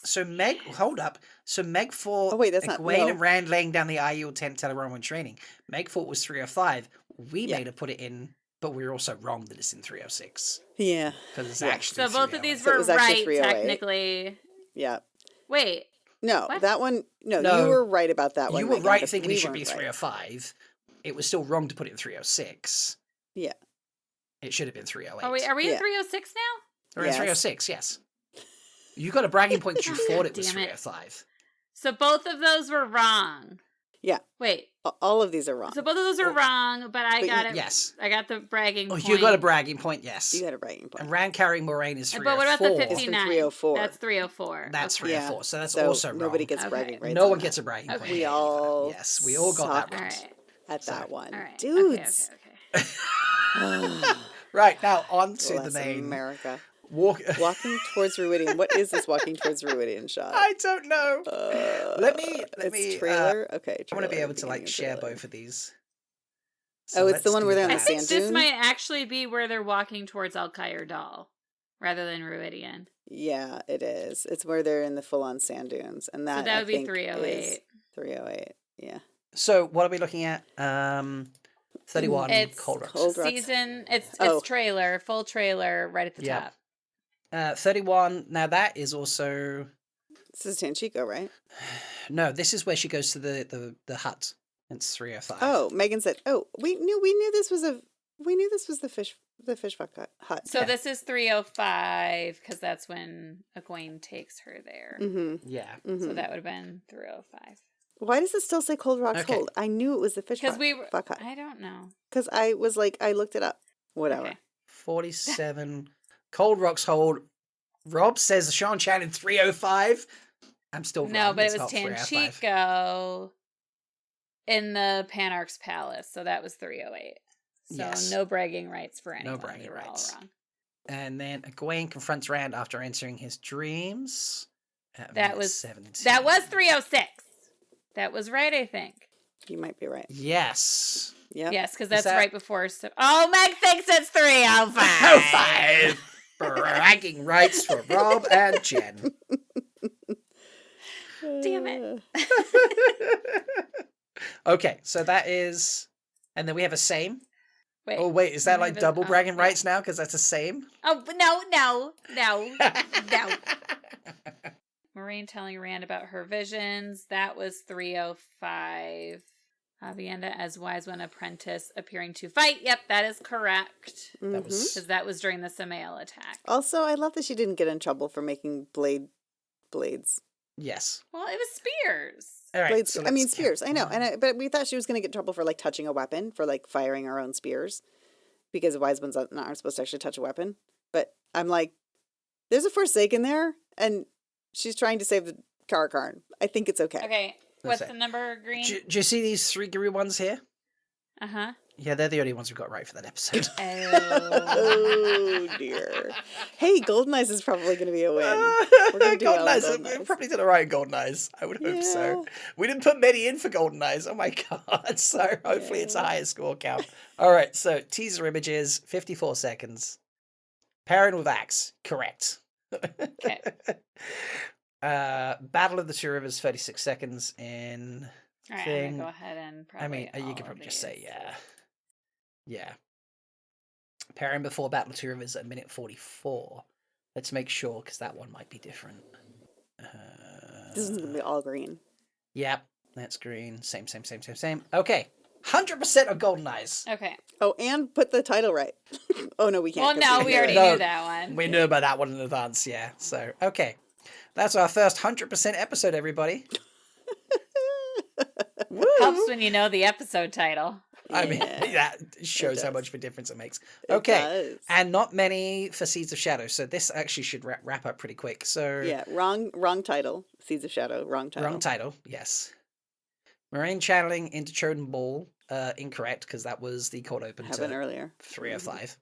So Meg, hold up. So Meg fought Oh, wait, that's not- Egwene no. and Rand laying down the Aiel tent Teleron when training. Meg fought was 305. We Yeah. made her put it in, but we were also wrong that it's in 306. Yeah. Because it's Yeah. actually So both of 308. these So it were was actually right, 308. technically. Yeah. Wait. No, What? that one. No, No. you were right about that one. You were Megan, right but thinking we it should be weren't right. 305. It was still wrong to put it in 306. Yeah. It should have been 308. Are we Yeah. in 306 now? We're in Yes. 306, yes. You got a bragging point that you Oh, thought it was damn it. 305. So both of those were wrong. Yeah. Wait. All of these are wrong. So both of those are Oh. wrong, but I But got it. Yes. I got the bragging Oh, point. you got a bragging point, yes. You got a bragging point. And Rand carrying Moraine is 304. But what about the It's from 59? 304. That's 304. That's Okay. 304, so that's So also wrong. nobody gets Okay. bragging rights. No on one that. gets a bragging Okay. point. We for that. all Yes, we all got that suck. All right. right. at So- that one. All right. Dudes. Okay. Right, now on to Bless the main. America. Walk. Walking towards Ruidian. What is this walking towards Ruidian shot? I don't know. Let me. It's trailer. Okay, I want to be trailer, able to like beginning of share trailer. both of these. Oh, it's the let's one do where they're on I the that. think sand this dunes? might actually be where they're walking towards Alcair Dal rather than Ruidian. Yeah, it is. It's where they're in the full-on sand dunes, and that So that I would be think, is 308. 308. Yeah. So what are we looking at? 31. It's Cold Rocks. Cold Rocks. Season. It's Oh. trailer, full trailer, right at the Yeah. top. 31. Now that is also This is Tanchico, right? no. This is where she goes to the hut. It's 305. Oh, Megan said. Oh, we knew this was the fish fuck hut. So Yeah. this is 305 because that's when Egwene takes her there. Mm-hmm. Yeah. So that would have been 305. Why does it still say Cold Rocks Okay. Hold? I knew it was the fish Because fuck hut. I don't know. Because I was like, I looked it up. Whatever. Okay. 47. Cold Rocks Hold. Rob says Sean Chan in 305. I'm still wrong. No, but It's it was not 305. Tanchico in the Panarch's palace, so that was 308. So Yes. no bragging rights for anyone. bragging You were all rights. wrong. And then Egwene confronts Rand after entering his dreams. At That minute was 17. That was 306. That was right, I think. You might be right. Yes. Yeah. Yes, because that's that- right before. Oh, Meg thinks it's 305. 305. Bragging rights for Rob and Jen. Damn it. Okay, so that is, and then we have a same. Wait. Oh wait, is that we like have a- double bragging yeah. rights now? Because that's a same. Oh, but no. Maureen telling Rand about her visions. That was 305. Avienda as Wise One Apprentice appearing to fight. Yep, that is correct. That was Because that was during the Samael attack. Also, I love that she didn't get in trouble for making blades. yes. Well, it was spears. All right. Blades. So I mean, let's spears. I know, count. but we thought she was going to get in trouble for like touching a weapon, for like firing her own spears, because wise ones aren't supposed to actually touch a weapon. But I'm like, there's a Forsaken there, and she's trying to save the Karakarn. I think it's okay. Okay, Let's what's say. the number, Green? Do you see these 3 Guru ones here? Uh-huh. Yeah, they're the only ones we got right for that episode. Oh dear. Hey, Golden Eyes is probably going to be a win. We're going to do Golden well on Eyes, Golden we Eyes. probably did all right in Golden Eyes. I would hope so. Yeah. We didn't put many in for Golden Eyes. Oh my god. So hopefully it's a higher score count. All right, so teaser images, 54 seconds. Perrin with axe, correct. Okay. Battle of the Two Rivers, 36 seconds in All right, I'm thing. going to go ahead and probably I mean, you all could of probably just say, these. yeah. Yeah. Perrin before Battle of Two Rivers at minute 44. Let's make sure, because that one might be different. This is going to be all green. Yep, that's green. Same. Okay, 100% of Golden Eyes. Okay. Oh, and put the title right. Oh, no, we can't. Well, 'cause no, can't we hear already it. No. knew that one. We knew about that one in advance, yeah. So, okay. That's our first 100% episode, everybody. Woo! Helps when you know the episode title. I mean, Yeah, that shows how does. much of a difference it makes. it Okay, does. and not many for Seeds of Shadow, so this actually should wrap up pretty quick. So, Yeah, wrong title. Seeds of Shadow, wrong title. wrong title, yes. Moraine channeling into Choden Ball, incorrect, because that was the cold open Happened to earlier. 305.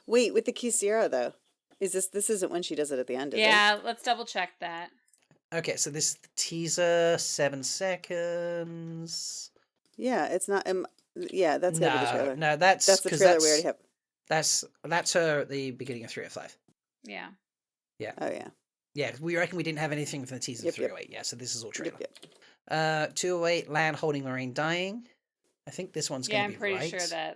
Wait, with the Kisira though, this isn't when she does it at the end, is it? Yeah, let's double check that. Okay, so this is the teaser, 7 seconds. Yeah, it's not. Yeah, that's gonna be the trailer. No, that's That's the 'cause trailer we already have. That's her at the beginning of 305. Yeah. Oh yeah. Yeah, we reckon we didn't have anything from the teaser Yep, of yep. 308. Yeah, so this is all trailer. Yep. 208, Land holding Moraine dying. I think this one's Yeah, going I'm to be pretty right. sure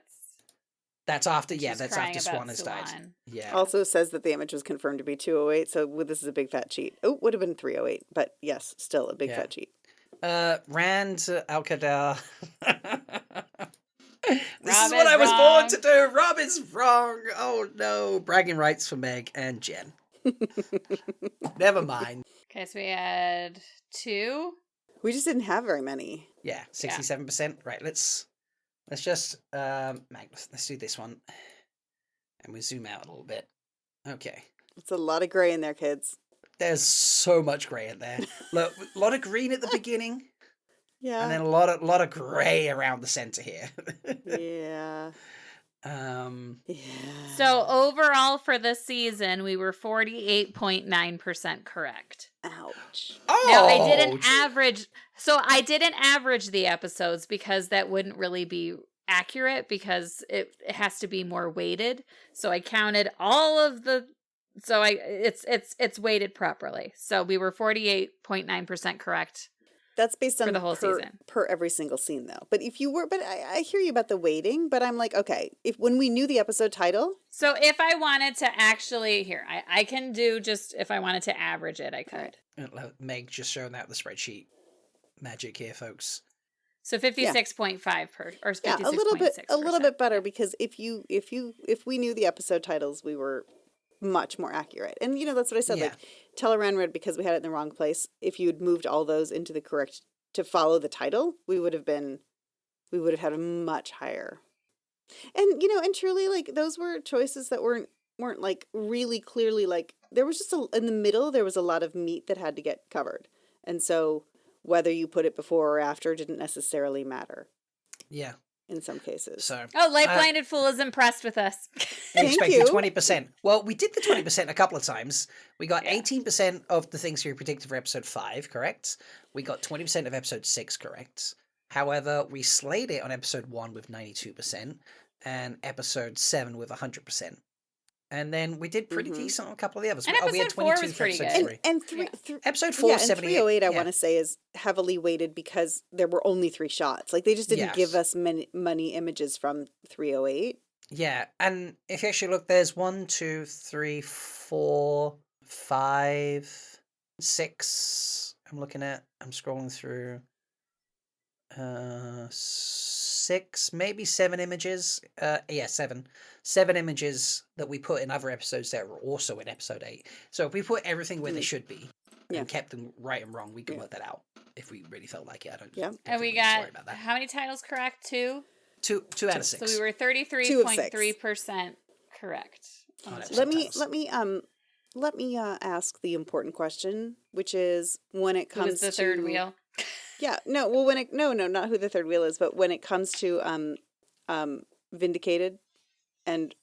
That's after, yeah, she's that's crying after about Swan has died. Swan. Yeah. Also says that the image was confirmed to be 208, so this is a big fat cheat. Oh, would have been 308, but yes, still a big Yeah. fat cheat. Rand Alcadar. This Rob is what is I was born wrong. to do. Rob is wrong. Oh no. Bragging rights for Meg and Jen. Never mind. Okay, so we had 2. We just didn't have very many. Yeah, 67%. Right, let's just Magnus, let's do this one. And we zoom out a little bit. Okay. It's a lot of gray in there, kids. There's so much grey in there. Look, a lot of green at the beginning, Yeah. and then a lot of grey around the centre here. Yeah. Yeah. So overall for this season, we were 48.9% correct. Ouch. Oh, Now, I didn't average. So I didn't average the episodes because that wouldn't really be accurate because it has to be more weighted. So I counted all of the. So it's weighted properly. So we were 48.9% correct. That's based on For the whole season. per every single scene, though. But if you were, but I hear you about the weighting. But I'm like, okay, if when we knew the episode title, So if I wanted to actually here, I can do just if I wanted to average it, I could. Meg just showing that the spreadsheet magic here, folks. So 56.5 or 56.6%. yeah, a little bit better because if we knew the episode titles, we were much more accurate. And that's what I said. Yeah. Like Teleran because we had it in the wrong place. If you'd moved all those into the correct to follow the title, we would have had a much higher. And and truly, like those were choices that weren't like really clearly like there was just in the middle there was a lot of meat that had to get covered, and so whether you put it before or after didn't necessarily matter Yeah. in some cases. So Oh, Light Blinded Fool is impressed with us. Thank expected you. 20%. Well, we did the 20% a couple of times. We got Yeah. 18% of the things we predicted for episode 5 correct. We got 20% of episode 6 correct. However, we slayed it on episode 1 with 92% and episode 7 with 100%. And then we did pretty decent on a couple of the others. And we had episode 4 was 22 for pretty episode good. 3. And Episode 4 and 78. 308 I yeah. want to say is heavily weighted because there were only 3 shots. Like they just didn't give Yes. us many images from 308. Yeah, and if you actually look, there's 1, 2, 3, 4, 5, 6. I'm scrolling through 6, maybe 7 images. Yeah, 7 images that we put in other episodes that were also in episode 8. So if we put everything where they should be and kept them right and wrong, we could work that out if we really felt like it. I don't and we got how many titles correct? 2 out of 6. So we were 33.3% correct. Let me ask the important question, which is when it comes to the third wheel. Yeah, no. Well, not who the third wheel is, but when it comes to vindicated and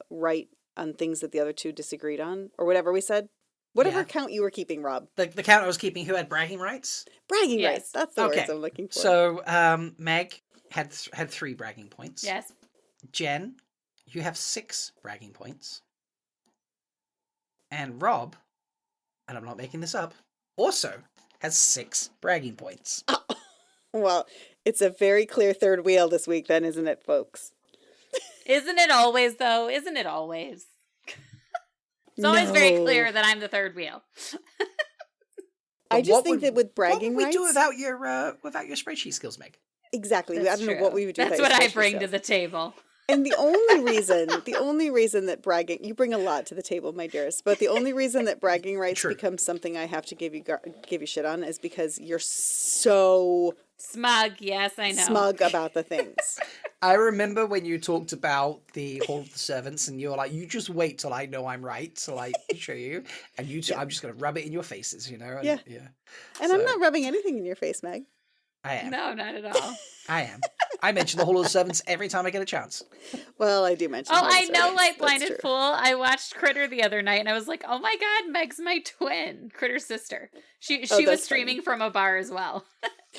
right on things that the other two disagreed on, or whatever we said, whatever count you were keeping, Rob. The count I was keeping, who had bragging rights? Bragging rights. That's the words I'm looking for. So Meg had 3 bragging points. Yes. Jen, you have 6 bragging points. And Rob, and I'm not making this up, also has 6 bragging points. Oh, well, it's a very clear third wheel this week then, isn't it, folks? Isn't it always, though? Isn't it always? It's always very clear that I'm the third wheel. I just think that with bragging rights... What would we do without your spreadsheet skills, Meg? Exactly. I don't know what we would do. That's what I bring to the table. And the only reason that bragging, you bring a lot to the table, my dearest, but the only reason that bragging rights becomes something I have to give you shit on is because you're so smug. Yes, I know. Smug about the things. I remember when you talked about the Hall of the Servants and you were like, you just wait till I know I'm right, till I show you. And you two, I'm just going to rub it in your faces, And, yeah. And I'm not rubbing anything in your face, Meg. I am. No, not at all. I am. I mention the Hall of the Servants every time I get a chance. Well, I do mention I know, like Blinded Fool. I watched Critter the other night and I was like, oh my God, Meg's my twin. Critter's sister. She was streaming from a bar as well.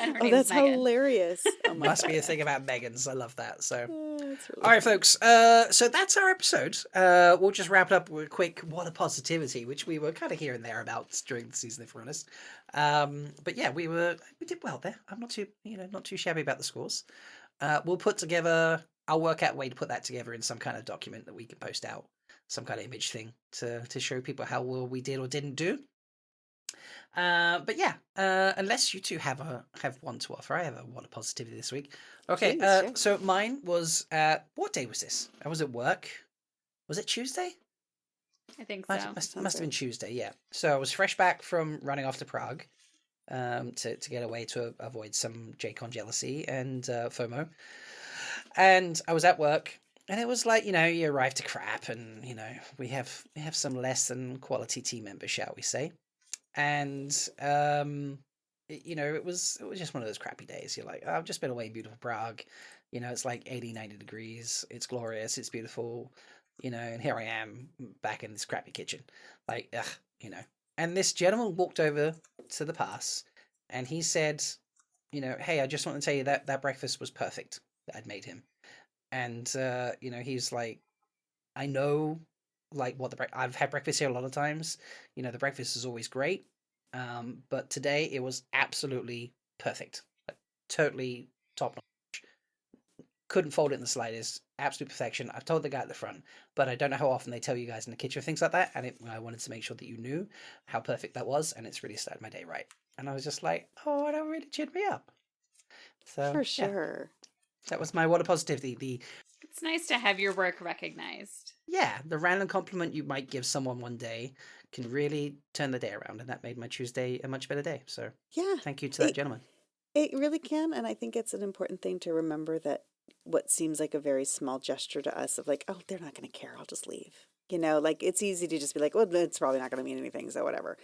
And her that's Megan. Hilarious. Oh Must be a thing about Megans. I love that. So, really all right, folks. So that's our episode. We'll just wrap it up with a quick what a positivity, which we were kind of here and there about during the season, if we're honest. But yeah, we did well there. I'm not too shabby about the scores. We'll put together. I'll work out a way to put that together in some kind of document that we can post out, some kind of image thing to show people how well we did or didn't do. But yeah, unless you two have one to offer, I have a what a positivity this week. Okay, Jeez, so mine was what day was this? I was at work. Was it Tuesday? I think so. Must have been Tuesday. Yeah. So I was fresh back from running off to Prague, to get away to avoid some JCon jealousy and FOMO, and I was at work. And it was like, you arrive to crap, and we have some less than quality team members, shall we say? And it was just one of those crappy days. You're like, I've just been away in beautiful Prague, it's like 80-90 degrees, it's glorious, it's beautiful, and here I am back in this crappy kitchen, like and this gentleman walked over to the pass and he said, hey, I just want to tell you that breakfast was perfect that I'd made him. And he's like, I know like what I've had breakfast here a lot of times. The breakfast is always great. But today it was absolutely perfect. Like, totally top notch. Couldn't fold it in the slightest. Absolute perfection. I've told the guy at the front, but I don't know how often they tell you guys in the kitchen things like that. And I wanted to make sure that you knew how perfect that was. And it's really started my day right. And I was just like, oh, that really cheered me up. So for sure. Yeah, that was my what a positivity. It's nice to have your work recognized. Yeah, the random compliment you might give someone one day can really turn the day around, and that made my Tuesday a much better day. So yeah, thank you to that gentleman. It really can, and I think it's an important thing to remember that what seems like a very small gesture to us of like, oh, they're not going to care, I'll just leave. Like it's easy to just be like, well, it's probably not going to mean anything, so whatever.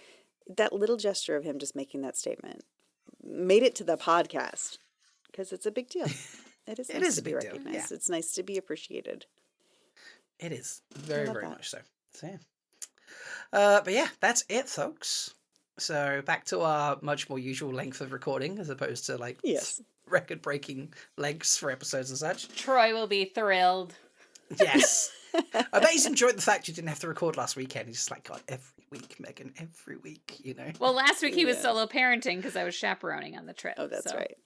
That little gesture of him just making that statement made it to the podcast because it's a big deal. It is nice to be recognized. Yeah. It's nice to be appreciated. It is. Very, very much so. So, yeah. But yeah, that's it, folks. So back to our much more usual length of recording as opposed to like record-breaking lengths for episodes and such. Troy will be thrilled. Yes. I bet he's enjoyed the fact you didn't have to record last weekend. He's just like, God, every week, Megan, every week, Well, last week he was solo parenting because I was chaperoning on the trip. Oh, that's right.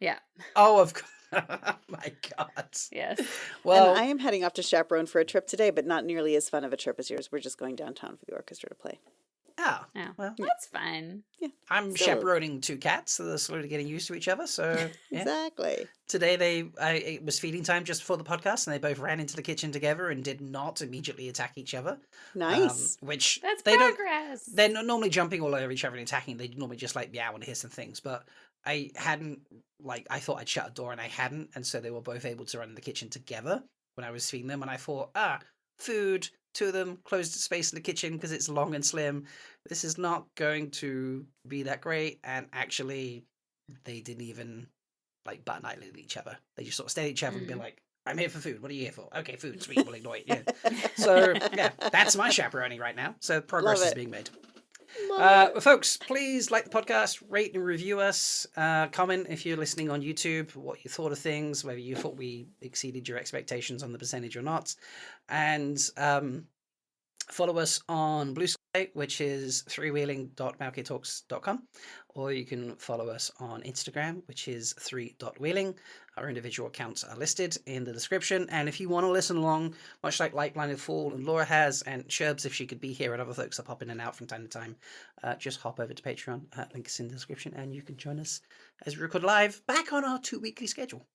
Yeah. Oh, of course. Oh my God. Yes. Well, and I am heading off to chaperone for a trip today, but not nearly as fun of a trip as yours. We're just going downtown for the orchestra to play. Oh, Oh, well, that's fun. I'm So- chaperoning 2 cats, so they're slowly getting used to each other. So yeah. Exactly. Today it was feeding time just before the podcast, and they both ran into the kitchen together and did not immediately attack each other. Nice. Which That's they don't. progress. They're not normally jumping all over each other and attacking. They normally just like meow and hiss and things. But I hadn't I thought I'd shut a door and I hadn't, and so they were both able to run in the kitchen together when I was feeding them. And I thought, food. 2 of them closed space in the kitchen because it's long and slim. This is not going to be that great. And actually, they didn't even like butt eyelid at each other. They just sort of stare at each other and be like, "I'm here for food. What are you here for? Okay, food, sweet. We'll ignore it." Yeah. So yeah, that's my chaperoning right now. So progress Love is it. being made. Love it. Folks, please like the podcast, rate and review us. Comment if you're listening on YouTube what you thought of things, whether you thought we exceeded your expectations on the percentage or not. And follow us on Blue Sky, which is threewheeling.malkytalks.com, or you can follow us on Instagram, which is 3.wheeling. Our individual accounts are listed in the description. And if you want to listen along, much like Blinded Fool and Laura has, and Sherbs, if she could be here, and other folks are popping in and out from time to time, just hop over to Patreon. Link is in the description, and you can join us as we record live back on our 2-weekly schedule.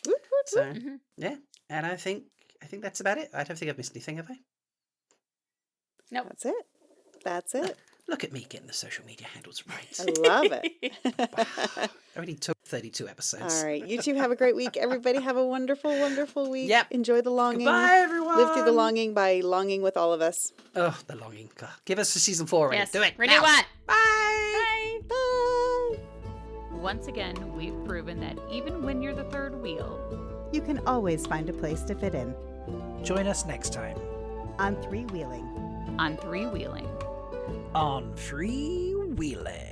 Woot, woot, So, woot. yeah, and I think that's about it. I don't think I've missed anything, have I? Nope. That's it. That's it. Look at me getting the social media handles right. I love it. I already took 32 episodes. All right. You two have a great week. Everybody have a wonderful, wonderful week. Yep. Enjoy the longing. Goodbye, everyone. Live through the longing by longing with all of us. Oh, the longing. God. Give us a season 4 already. Yes. Do it. Renew now. what? Bye. Bye. Bye. Once again, we've proven that even when you're the third wheel, You can always find a place to fit in Join us next time on 3 Wheeling. on 3 wheeling. on Free Wheeling.